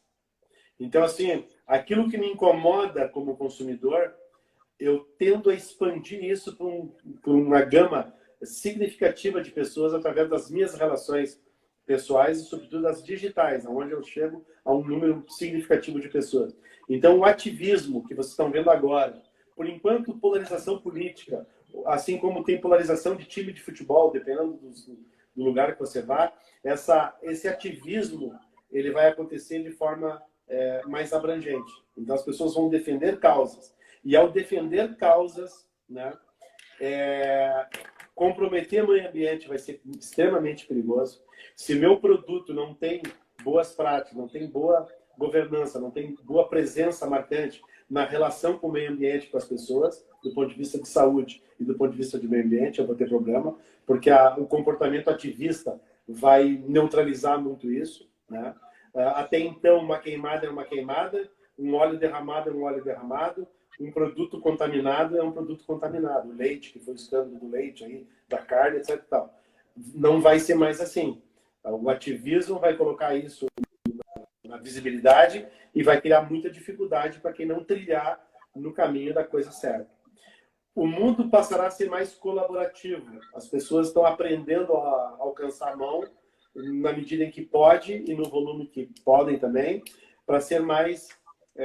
Então assim, aquilo que me incomoda como consumidor, eu tendo a expandir isso para uma gama significativa de pessoas através das minhas relações pessoais e, sobretudo, as digitais, onde eu chego a um número significativo de pessoas. Então, o ativismo que vocês estão vendo agora, por enquanto, polarização política, assim como tem polarização de time de futebol, dependendo do lugar que você vá, esse ativismo ele vai acontecer de forma mais abrangente. Então, as pessoas vão defender causas. E ao defender causas, né, comprometer o meio ambiente vai ser extremamente perigoso. Se meu produto não tem boas práticas, não tem boa governança, não tem boa presença marcante na relação com o meio ambiente, com as pessoas, do ponto de vista de saúde e do ponto de vista de meio ambiente, eu vou ter problema, porque o comportamento ativista vai neutralizar muito isso, né? Até então, uma queimada é uma queimada, um óleo derramado é um óleo derramado, um produto contaminado é um produto contaminado. O leite, que foi o escândalo do leite, aí, da carne, etc. Tal. Não vai ser mais assim. O ativismo vai colocar isso na visibilidade e vai criar muita dificuldade para quem não trilhar no caminho da coisa certa. O mundo passará a ser mais colaborativo. As pessoas estão aprendendo a alcançar a mão na medida em que pode e no volume que podem também, para ser mais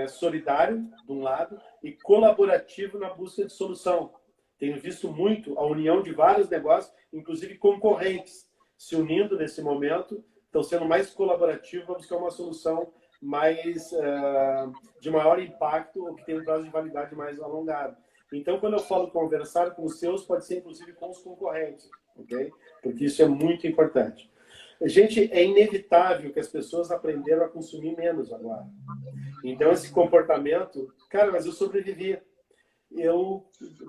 solidário, de um lado, e colaborativo na busca de solução. Tenho visto muito a união de vários negócios, inclusive concorrentes, se unindo nesse momento, estão sendo mais colaborativos para buscar uma solução mais de maior impacto ou que tem um prazo de validade mais alongado. Então, quando eu falo conversar com os seus, pode ser inclusive com os concorrentes, ok? Porque isso é muito importante. Gente, é inevitável que as pessoas aprenderam a consumir menos agora. Então, esse comportamento... Cara, mas eu sobrevivi.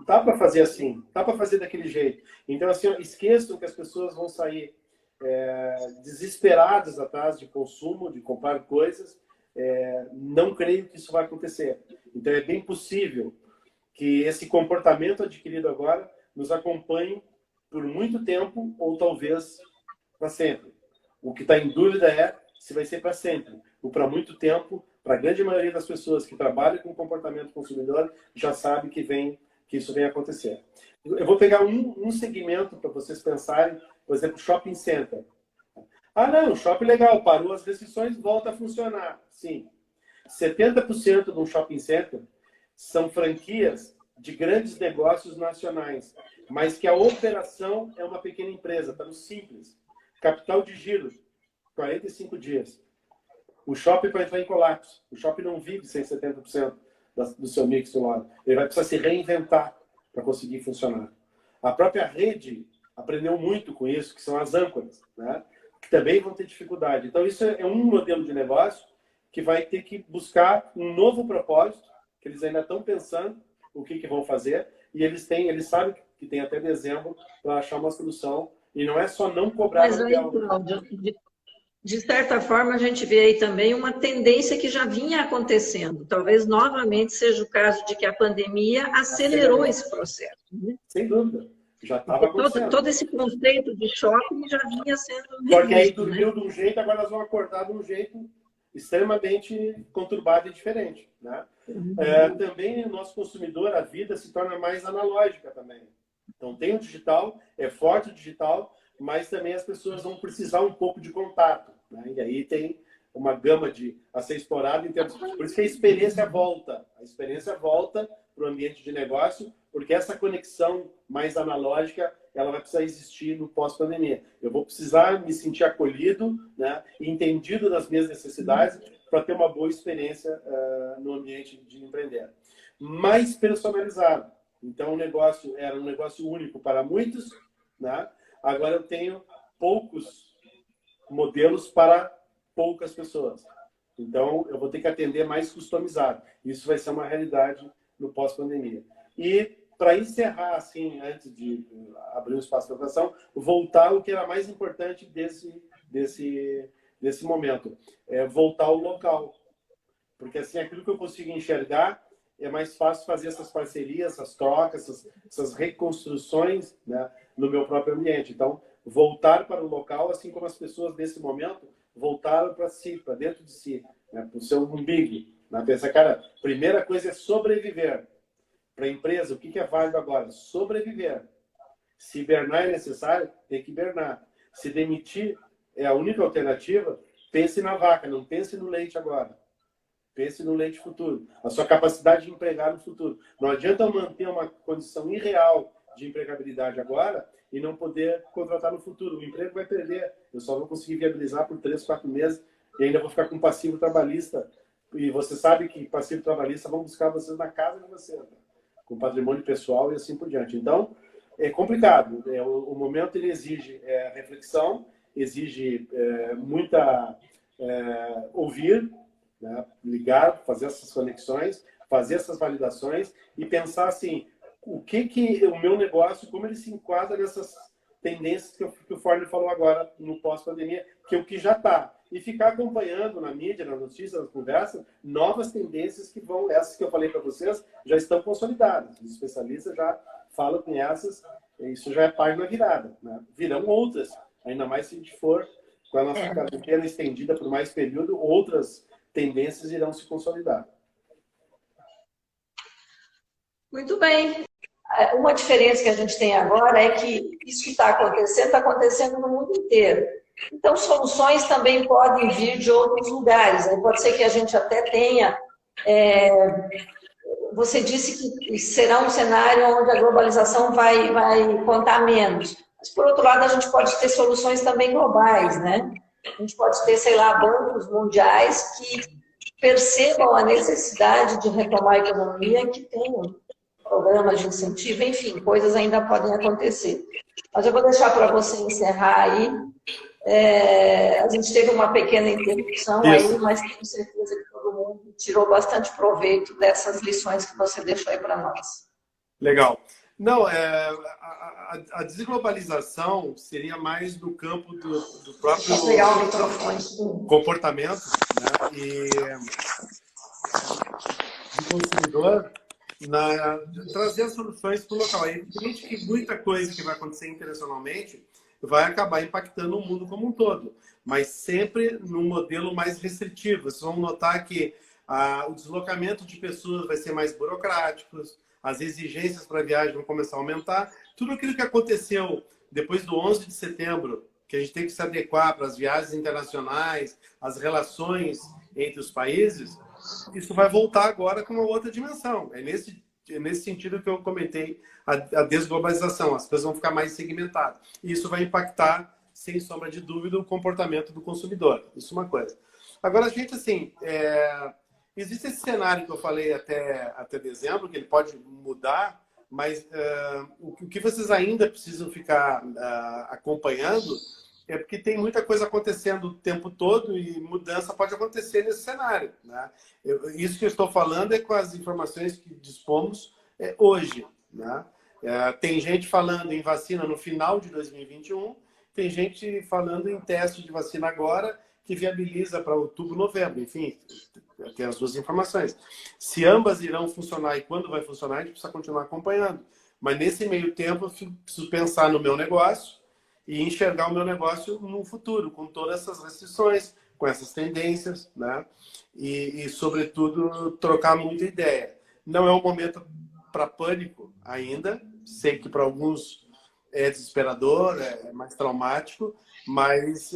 Dá para fazer assim, dá para fazer daquele jeito. Então, assim, esqueçam que as pessoas vão sair desesperadas atrás de consumo, de comprar coisas. Não creio que isso vai acontecer. Então, é bem possível que esse comportamento adquirido agora nos acompanhe por muito tempo ou talvez para sempre. O que está em dúvida é se vai ser para sempre. Ou para muito tempo, para a grande maioria das pessoas que trabalham com comportamento consumidor, já sabe que isso vem acontecer. Eu vou pegar um segmento para vocês pensarem, por exemplo, shopping center. Ah, não, shopping legal, parou as restrições, volta a funcionar. Sim. 70% de um shopping center são franquias de grandes negócios nacionais, mas que a operação é uma pequena empresa, está no simples. Capital de giro, 45 dias. O shopping vai entrar em colapso. O shopping não vive sem 70% do seu mix do lado. Ele vai precisar se reinventar para conseguir funcionar. A própria rede aprendeu muito com isso, que são as âncoras, né? Que também vão ter dificuldade. Então, isso é um modelo de negócio que vai ter que buscar um novo propósito, que eles ainda estão pensando o que vão fazer, e eles sabem que tem até dezembro para achar uma solução. E não é só não cobrar aluguel. De certa forma, a gente vê aí também uma tendência que já vinha acontecendo. Talvez novamente seja o caso de que a pandemia acelerou esse processo. Né? Sem dúvida. Já estava acontecendo. Todo esse conceito de shopping já vinha sendo revisto. Porque aí dormiu de um jeito, agora nós vamos acordar de um jeito extremamente conturbado e diferente. Né? Também o nosso consumidor, a vida se torna mais analógica também. Então tem o digital, é forte o digital, mas também as pessoas vão precisar um pouco de contato. Né? E aí tem uma gama a ser explorada em termos... Por isso que a experiência volta. A experiência volta para o ambiente de negócio, porque essa conexão mais analógica, ela vai precisar existir no pós-pandemia. Eu vou precisar me sentir acolhido, né, e entendido das minhas necessidades para ter uma boa experiência no ambiente de empreender. mais personalizado. Então, o negócio era um negócio único para muitos, né? Agora eu tenho poucos modelos para poucas pessoas. Então, eu vou ter que atender mais customizado. Isso vai ser uma realidade no pós-pandemia. E, para encerrar, assim, antes de abrir o espaço para votação, voltar ao que era mais importante desse momento. Voltar ao local. Porque, assim, aquilo que eu consigo enxergar, é mais fácil fazer essas parcerias, essas trocas, essas reconstruções, né, no meu próprio ambiente. Então, voltar para o local, assim como as pessoas nesse momento voltaram para si, para dentro de si, né, para o seu umbigo. Né? Pensa, cara, primeira coisa é sobreviver. Para a empresa, o que é válido agora? Sobreviver. Se hibernar é necessário, tem que hibernar. Se demitir é a única alternativa, pense na vaca, não pense no leite agora. Pense no leite futuro. A sua capacidade de empregar no futuro. Não adianta eu manter uma condição irreal de empregabilidade agora e não poder contratar no futuro. O emprego vai perder. Eu só vou conseguir viabilizar por 3, 4 meses e ainda vou ficar com passivo trabalhista. E você sabe que passivo trabalhista vão buscar vocês na casa de vocês, né? Com patrimônio pessoal e assim por diante. Então, é complicado. O momento ele exige reflexão, exige muita ouvir, né? Ligar, fazer essas conexões, fazer essas validações e pensar assim, o que o meu negócio, como ele se enquadra nessas tendências que o Forner falou agora no pós-pandemia, que é o que já está. E ficar acompanhando na mídia, na notícia, na conversa, novas tendências que vão, essas que eu falei para vocês, já estão consolidadas. Os especialistas já falam com essas, isso já é página virada. Né? Virão outras, ainda mais se a gente for com a nossa carteira estendida por mais período, outras tendências irão se consolidar. Muito bem. Uma diferença que a gente tem agora é que isso que está acontecendo no mundo inteiro. Então, soluções também podem vir de outros lugares. Pode ser que a gente até tenha... Você disse que será um cenário onde a globalização vai contar menos. Mas, por outro lado, a gente pode ter soluções também globais, né? A gente pode ter, sei lá, bancos mundiais que percebam a necessidade de retomar a economia, que tenham programas de incentivo, enfim, coisas ainda podem acontecer. Mas eu vou deixar para você encerrar aí. A gente teve uma pequena interrupção aí, mas tenho certeza que todo mundo tirou bastante proveito dessas lições que você deixou aí para nós. Legal. Não, a desglobalização seria mais no campo do próprio comportamento, né? E do consumidor, trazer soluções para o local. É evidente que muita coisa que vai acontecer internacionalmente vai acabar impactando o mundo como um todo, mas sempre num modelo mais restritivo. Vocês vão notar que o deslocamento de pessoas vai ser mais burocrático, as exigências para a viagem vão começar a aumentar. Tudo aquilo que aconteceu depois do 11 de setembro, que a gente tem que se adequar para as viagens internacionais, as relações entre os países, isso vai voltar agora com uma outra dimensão. É nesse sentido que eu comentei a desglobalização. As coisas vão ficar mais segmentadas. E isso vai impactar, sem sombra de dúvida, o comportamento do consumidor. Isso é uma coisa. Agora, a gente, assim, existe esse cenário que eu falei até dezembro, que ele pode mudar, mas o que vocês ainda precisam ficar acompanhando é porque tem muita coisa acontecendo o tempo todo e mudança pode acontecer nesse cenário, né? Isso que eu estou falando é com as informações que dispomos hoje, né? Tem gente falando em vacina no final de 2021, tem gente falando em teste de vacina agora, que viabiliza para outubro, novembro. Enfim, tem as duas informações. Se ambas irão funcionar e quando vai funcionar, a gente precisa continuar acompanhando. Mas nesse meio tempo, eu preciso pensar no meu negócio e enxergar o meu negócio no futuro, com todas essas restrições, com essas tendências, né? E sobretudo, trocar muita ideia. Não é um momento para pânico ainda. Sei que para alguns é desesperador, é mais traumático, mas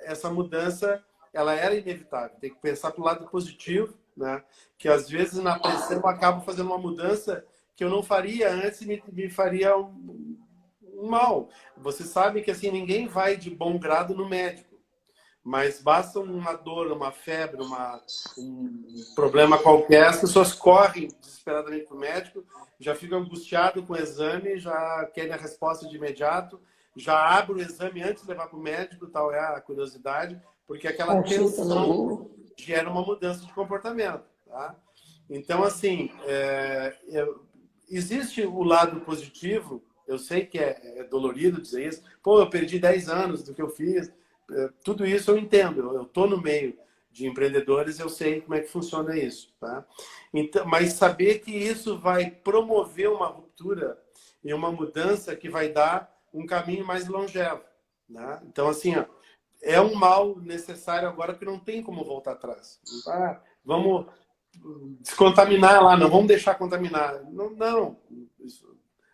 essa mudança ela era inevitável. Tem que pensar para o lado positivo, né? Que às vezes na pressão eu acabo fazendo uma mudança que eu não faria antes e me faria um mal. Você sabe que assim ninguém vai de bom grado no médico, mas basta uma dor, uma febre, um problema qualquer, as pessoas correm desesperadamente para o médico, já ficam angustiados com o exame, já querem a resposta de imediato, já abre o exame antes de levar para o médico, tal é a curiosidade, porque aquela tensão gera uma mudança de comportamento. Tá? Então, assim, existe o lado positivo, eu sei que é dolorido dizer isso, pô, eu perdi 10 anos do que eu fiz, tudo isso eu entendo, eu estou no meio de empreendedores, eu sei como é que funciona isso. Tá? Então, mas saber que isso vai promover uma ruptura e uma mudança que vai dar um caminho mais longevo. Né? Então, assim, ó, é um mal necessário agora que não tem como voltar atrás. Vamos descontaminar lá, não vamos deixar contaminar. Não,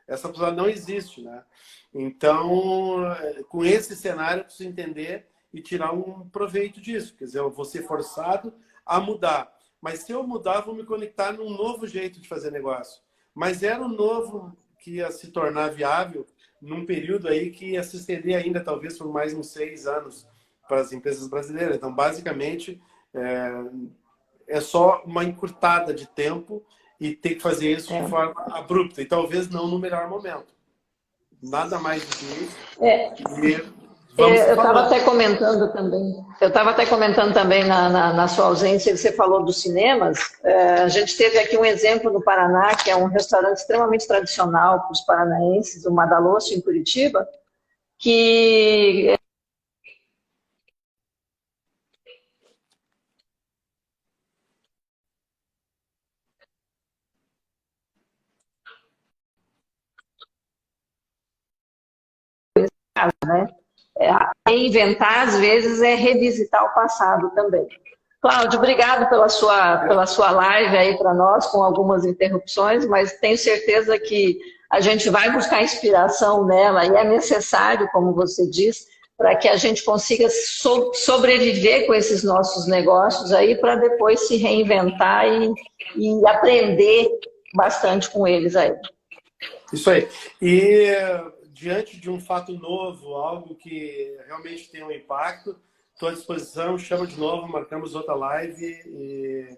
essa pessoa não existe. Né? Então, com esse cenário, eu preciso entender e tirar um proveito disso. Quer dizer, eu vou ser forçado a mudar. Mas se eu mudar, vou me conectar num novo jeito de fazer negócio. Mas era um novo que ia se tornar viável num período aí que ia se estender ainda, talvez, por mais uns 6 anos para as empresas brasileiras. Então, basicamente, é só uma encurtada de tempo e ter que fazer isso de forma abrupta. E talvez não no melhor momento. Nada mais do que isso. Eu estava até comentando também, na sua ausência, você falou dos cinemas. A gente teve aqui um exemplo no Paraná, que é um restaurante extremamente tradicional para os paranaenses, o Madalosso, em Curitiba, que né? Reinventar, às vezes, é revisitar o passado também. Cláudio, obrigado pela sua live aí para nós, com algumas interrupções, mas tenho certeza que a gente vai buscar inspiração nela e é necessário, como você diz, para que a gente consiga sobreviver com esses nossos negócios aí para depois se reinventar e aprender bastante com eles aí. Isso aí. E diante de um fato novo, algo que realmente tem um impacto, estou à disposição, chama de novo, marcamos outra live e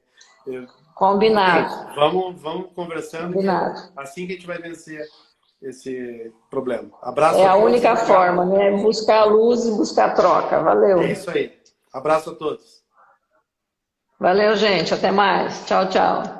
Combinado. Vamos conversando. Combinado. Assim que a gente vai vencer esse problema. Abraço É a a todos. única forma, né? Buscar luz e buscar troca. Valeu. É isso aí. Abraço a todos. Valeu, gente. Até mais. Tchau, tchau.